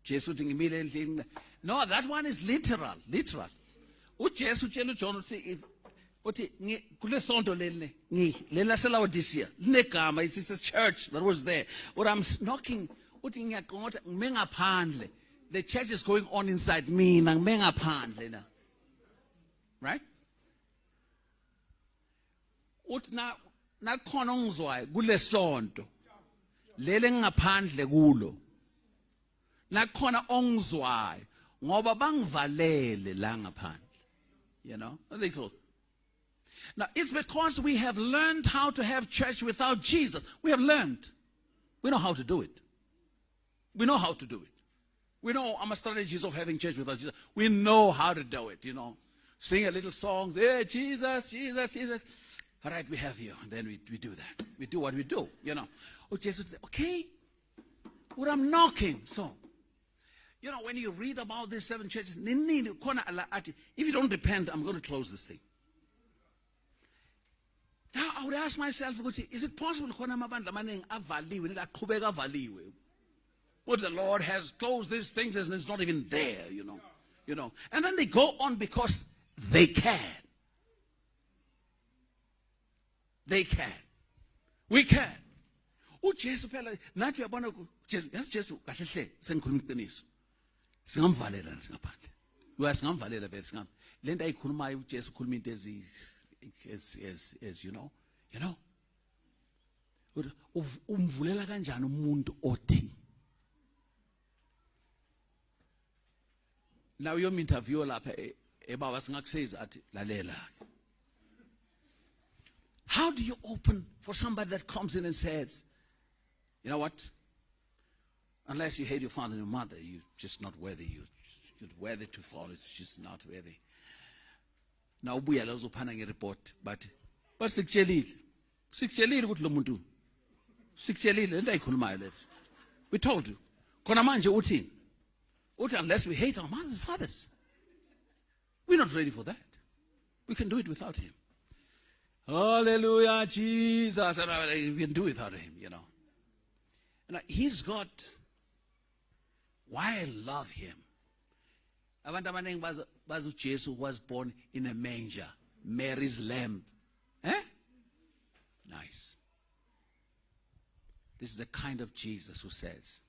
Jesu uthi ngimile endlini. No, that one is literal. uJesu utshela uJohn uthi kule sonto leli laseLaodicea linegama, it's a church that was there. What I'm knocking, uthi ngiyaqonda ngime ngaphandle. The church is going on inside mina, ngime ngaphandle na. Right? Uthi nakhona ongizwayo kule sonto lele ngaphandle kulo. Nakhona ongizwayo ngoba bangivalele la ngaphandle. You know? They thought. Now, it's because we have learned how to have church without Jesus. We have learned. We know how to do it. We know how to do it. We know our strategies of having church without Jesus. We know how to do it, you know. Sing a little song, there, Jesus, Jesus, Jesus. All right, we have you. And then we do that. We do what we do, you know. Oh, Jesus, okay. Well, I'm knocking. So, you know, when you read about these 7 churches, if you don't repent, I'm going to close this thing. Now, I would ask myself, is it possible what the Lord has closed these things and it's not even there, you know. And then they go on because they can. They can. We can. uJesu phela nathi uyabona Jesu kahle hle sengikhuluma iqiniso. Singamvalela ngaphandle. Singamvalela vele singam. Lento ayikhulumayo uJesu ukhuluma into as you know. Umvulela kanjani umuntu othi. Now your interview lapha ebaba singakusiza athi lalela. How do you open for somebody that comes in and says, you know what? Unless you hate your father and your mother, you're just not worthy. You're worthy to fall. It's just not worthy. Now ubuya la uzophana nge-report, but sikutshelile ukuthi lo muntu sikutshelile lento ayikhulumayo lethi. We told you. Khona manje uthini? Uthi unless we hate our mothers and fathers. We're not ready for that. We can do it without him. Hallelujah, Jesus. And we can do without him, you know. And he's got, why I love him. Abantu abaningi bazi uJesu was born in a manger, Mary's lamb. Nice. This is the kind of Jesus who says,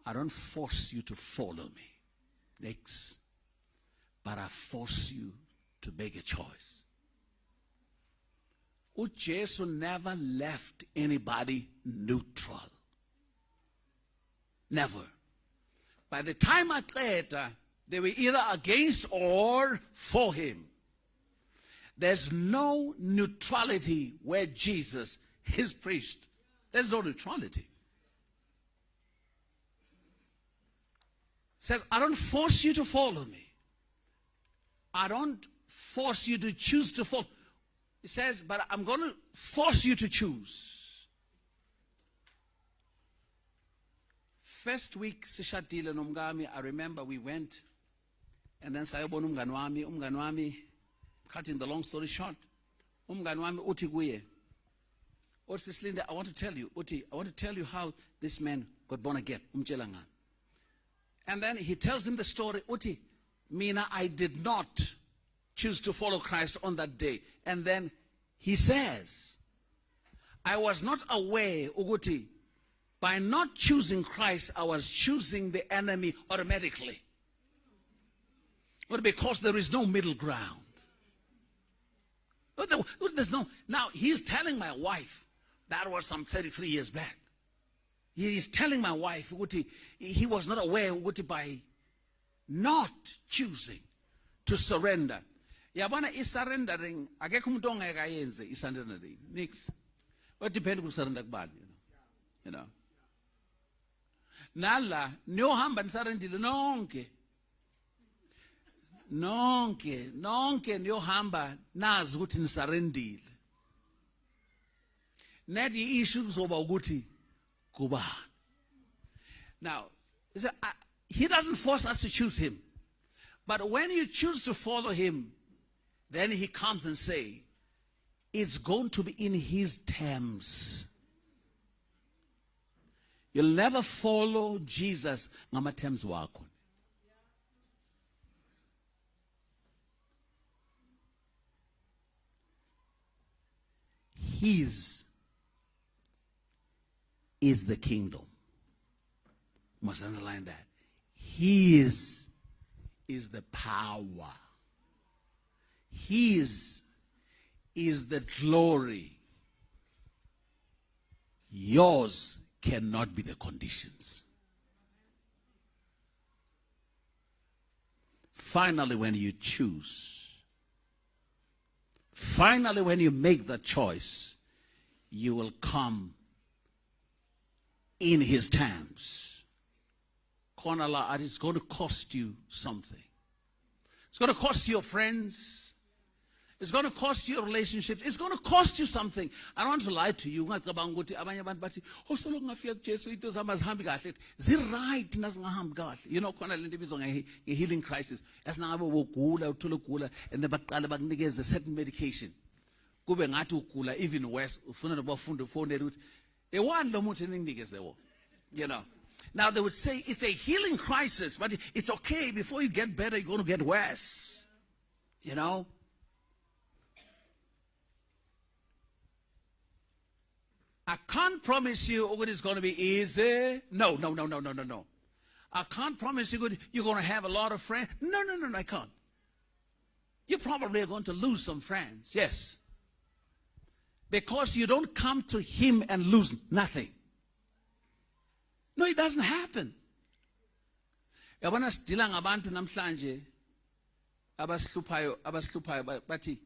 I don't force you to follow me. Next. But I force you to make a choice. uJesu never left anybody neutral. Never. By the time aqeda, they were either against or for him. There's no neutrality where Jesus is preached. There's no neutrality. Says, I don't force you to follow me. I don't force you to choose to follow. He says, but I'm going to force you to choose. first week sishadile nomngami, I remember we went, and then sayobona umngani wami, cutting the long story short, umngani wami uthi kuye, uthi Silinda, I want to tell you how this man got born again. Umtshela ngani. And then he tells him the story. Uthi, mina, I did not choose to follow Christ on that day. And then he says, I was not aware, Uguti, by not choosing Christ, I was choosing the enemy automatically. But because there is no middle ground. There's no. Now, he's telling my wife, that was some 33 years back. He's telling my wife, Uguti, he was not aware, Uguti, by not choosing to surrender. Yabona surrendering, akekho umuntu ongeke ayenze surrendering. Nix. But depend ku surrender kubani, you know. Nala niyohamba nisarendile nonke niyohamba nazi ukuthi nisarendile. Nethi issue kuzoba ukuthi kubani. Now, he doesn't force us to choose him. But when you choose to follow him, then he comes and say, it's going to be in his terms. You'll never follow Jesus ngama terms wakho. His is the kingdom. Must underline that. His is the power. His is the glory. Yours cannot be the conditions. Finally, when you choose, finally, when you make the choice, you will come in his terms. It's going to cost you something. It's going to cost you your friends. It's going to cost you your relationships. It's going to cost you something. I don't want to lie to you. You know, a healing crisis. As now and the certain medication. Even worse, you know. Now they would say it's a healing crisis, but it's okay. Before you get better, you're going to get worse. You know? I can't promise you it's going to be easy. No. I can't promise you you're going to have a lot of friends. No, I can't. You probably are going to lose some friends, yes. Because you don't come to him and lose nothing. No, it doesn't happen. Yabona sidila ngabantu namhlanje abasluphayo bathi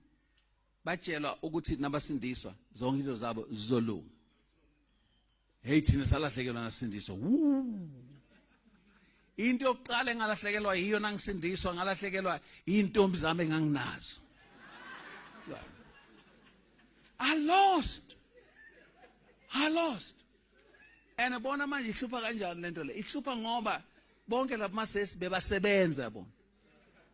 batshelwa ukuthi nabasindiswa zonke into zabo zolunga. Hey thina salahlekelwa nasindiswa. Into yokuqala engalahlekelwa yiyo nangisindiswa ngalahlekelwa intombi zami enganginazo. I lost. And abona manje ihlupha kanjani lento le? Ihlupha ngoba bonke labo masesi bebasebenza yabona.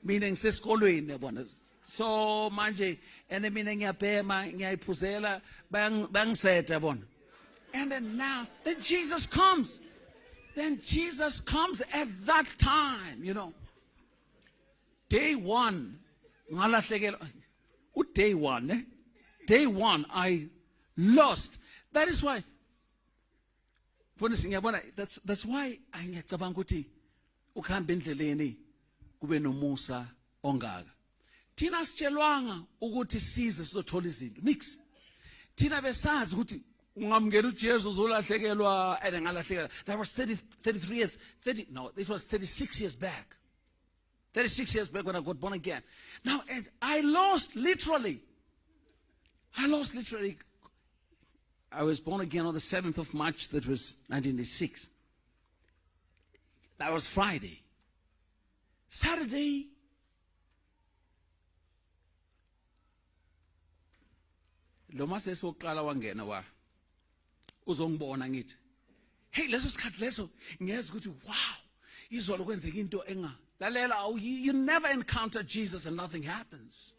Mina ngisesikolweni yabona. So manje ene mina ngiyabhema ngiyayiphuzela bangiseta yabona. And then Jesus comes. Then Jesus comes at that time, you know. Day one, Day one, I lost. That is why. That's why ngiyacabanga ukuthi ukuhamba endleleni kube nomusa ongaka. Thina sitshelwanga ukuthi size sizothola izinto. Nix. Thina besazi ukuthi ungamngena uJesu uzolahlekelwa and ngalahlekelwa. That was 33 years. It was 36 years back. 36 years back when I got born again. Now, and I lost literally. I was born again on the 7th of March, that was 1986. That was Friday. Saturday, lo masesi wokuqala wangena uzongibona ngithi Hey, leso sikhathi leso ngiyeza ukuthi wow, izolo kwenzeka into enga. Lalela, you never encounter Jesus and nothing happens.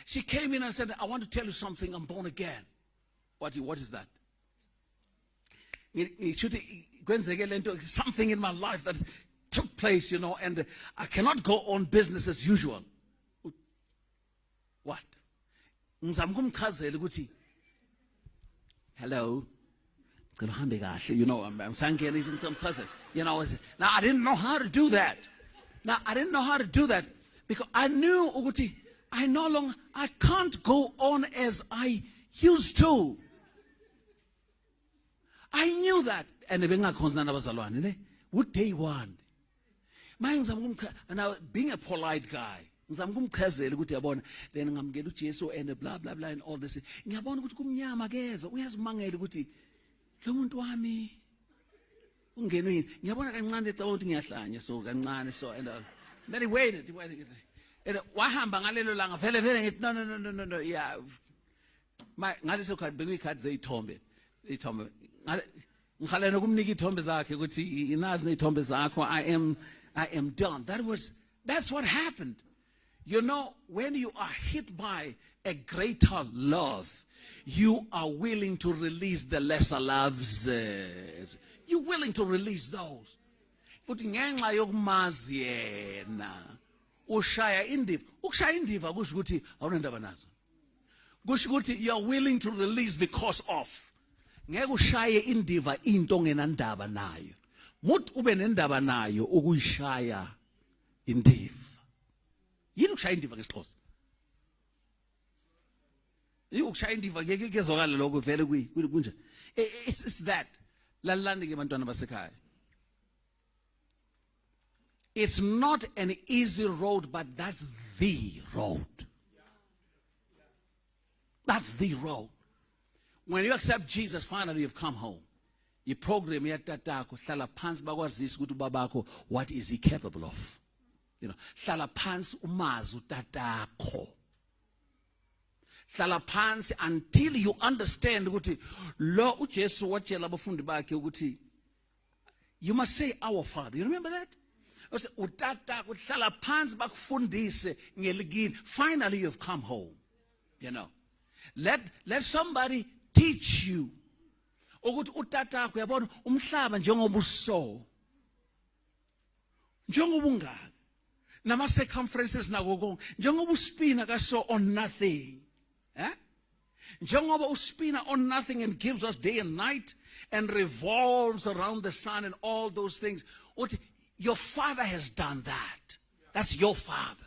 She came in and said, I want to tell you something, I'm born again. What is that? Something in my life that took place, and I cannot go on business as usual. What? Hello. I'm saying, now I didn't know how to do that. Because I knew, I can't go on as I used to. I knew that. And with day one. Now, being a polite guy, then I'm get Jesus and blah blah blah and all this. Lo muntu wami ungenwe ngiyabona kancane ecabanga ukuthi ngiyahlanya so kancane so and then he waited and wahamba ngalelo langa vele ngithi no yeah ngaleso khathi bekuyikhathi zeyithombe ngikhalena kumnika ithombe zakhe ukuthi inazi nezithombe zakho I am done. That's what happened. When you are hit by a greater love, you are willing to release the lesser loves. You're willing to release those. But ngenxa yokumazi yena ushaya indiva. Ukushaya indiva kusho ukuthi awunandaba nazo. Kusho ukuthi you are willing to release because of. Ngeke ushaye indiva into ongenandaba nayo. Muthi ube nendaba nayo ukuyishaya indiva. Yini ukushaya indiva ngesixhosa? It's that. It's not an easy road, but that's the road. That's the road. When you accept Jesus, finally you've come home. You program what is he capable of? Hlala phansi umazi utatako. Hlala phansi until you understand ukuthi lo uJesu watshela abafundi bakhe ukuthi you must say our Father. You remember that? Utata kuhlala phansi bakufundise ngeligini. Finally you've come home. Let somebody teach you. Ukuthi utata uyabona umhlaba njengoba uso. Njengoba ungaka. Nama circumferences nako konke. Njengoba uspina kaso on nothing. Njengoba uspina on nothing and gives us day and night and revolves around the sun and all those things. Your Father has done that. That's your Father.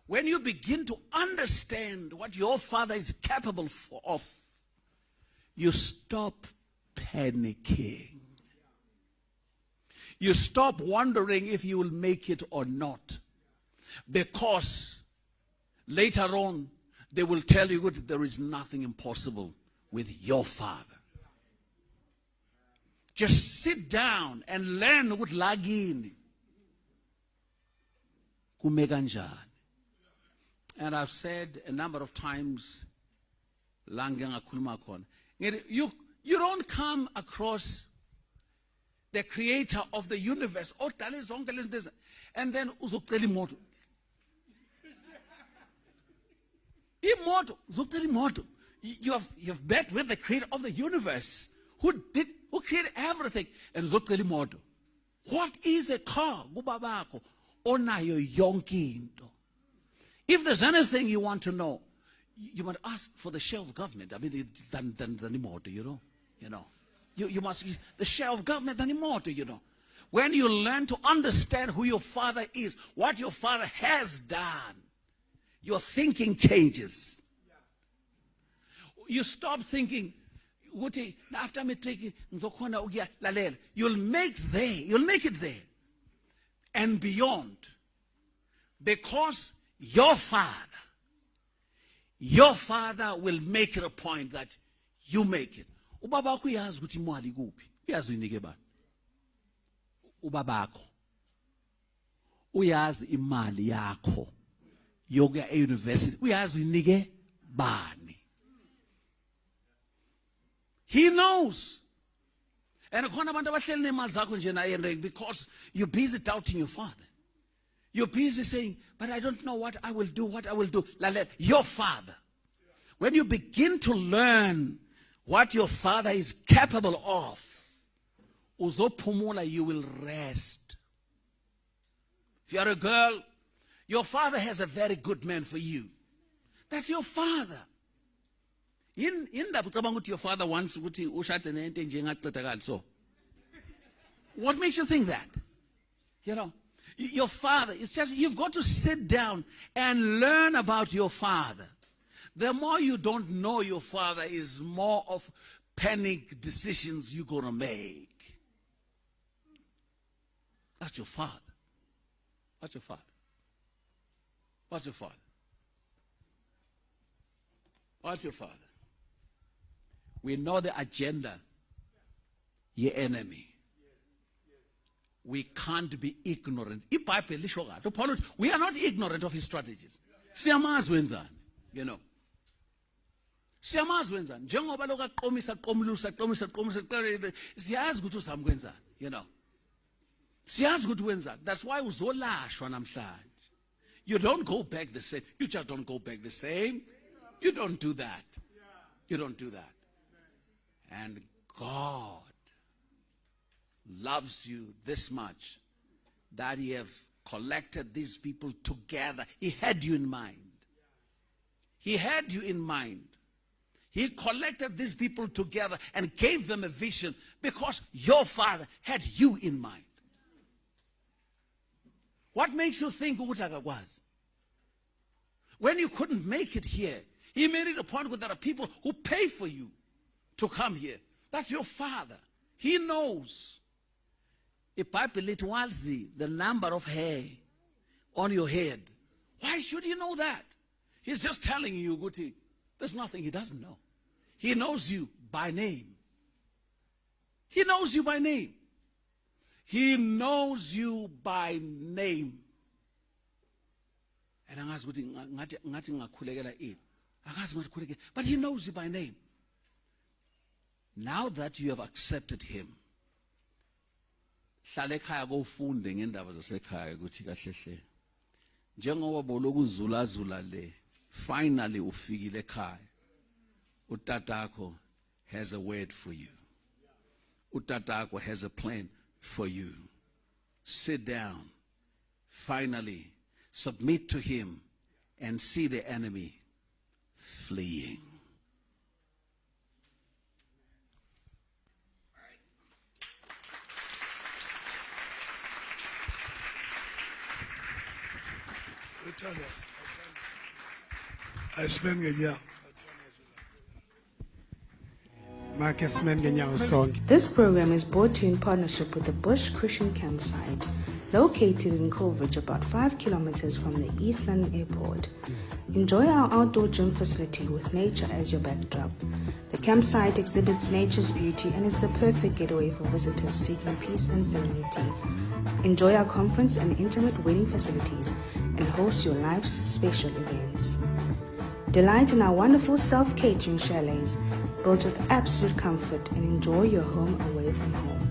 When you begin to understand what your Father is capable of, you stop panicking. You stop wondering if you will make it or not. Because later on, they will tell you that there is nothing impossible with your Father. Just sit down and learn with lagini. Kumeganjani. And I've said a number of times, you don't come across the creator of the universe, and then you have met with the creator of the universe who created everything. And what is a car? If there's anything you want to know, you must ask for the share of government. I mean, you must the share of government anymore, When you learn to understand who your Father is, what your Father has done, your thinking changes. You stop thinking, after matric, you'll make it there and beyond. Because your Father will make it a point that you make it. Ubaba wakho uyazi ukuthi imali kuphi. Uyazi uyinike bani? Ubabakho uyazi imali yakho yokuya e-university. Uyazi uyinike bani? He knows. And khona abantu abahleli nemali zakho nje naye because you're busy doubting your father. You're busy saying, but I don't know what I will do, Lalela, your father. When you begin to learn what your father is capable of, uzophumula, you will rest. If you're a girl, your father has a very good man for you. That's your father. Indaba ucabanga ukuthi your father wants ukuthi ushade nento nje engaqedakali so. What makes you think that? You know, your father, it's just you've got to sit down and learn about your father. The more you don't know your father is more of panic decisions you're going to make. That's your father. That's your father. What's your father? What's your father? We know the agenda, your enemy. We can't be ignorant. We are not ignorant of his strategies. Siyamazi wenzani, you know. Siyamazi wenzani. Njengoba lokho aqomisa siyazi ukuthi uzamkwenzani, you know. Siyazi ukuthi wenzani. That's why uzolashwa namhlanje. You don't go back the same. You just don't go back the same. You don't do that. You don't do that. And God loves you this much that he have collected these people together. He had you in mind. He had you in mind. He collected these people together and gave them a vision because your father had you in mind. What makes you think ukuthi was? When you couldn't make it here, he made it a point where there are people who pay for you to come here. That's your father. He knows. The number of hair on your head. Why should he know that? He's just telling you, Guti, there's nothing he doesn't know. He knows you by name. He knows you by name. He knows you by name. And but he knows you by name. Now that you have accepted him, hlale ekhaya kofunde ngendaba zasekhaya ukuthi kahle hle njengoba bolokuzulazula le finally ufikile ekhaya utatakho has a word for you. Utatakho has a plan for you. Sit down, finally submit to him and see the enemy fleeing. This program is brought to you in partnership with the Bush Christian Campsite, located in Coleridge, about 5 kilometers from the East London Airport. Enjoy our outdoor gym facility with nature as your backdrop. The campsite exhibits nature's beauty and is the perfect getaway for visitors seeking peace and serenity. Enjoy our conference and intimate wedding facilities and host your life's special events. Delight in our wonderful self-catering chalets built with absolute comfort and enjoy your home away from home.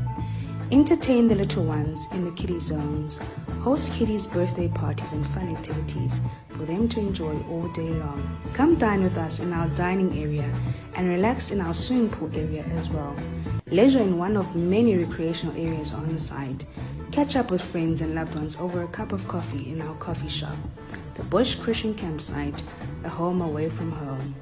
Entertain the little ones in the kiddie zones. Host kiddies' birthday parties and fun activities for them to enjoy all day long. Come dine with us in our dining area and relax in our swimming pool area as well. Leisure in one of many recreational areas on site. Catch up with friends and loved ones over a cup of coffee in our coffee shop. The Bush Christian Campsite, a home away from home.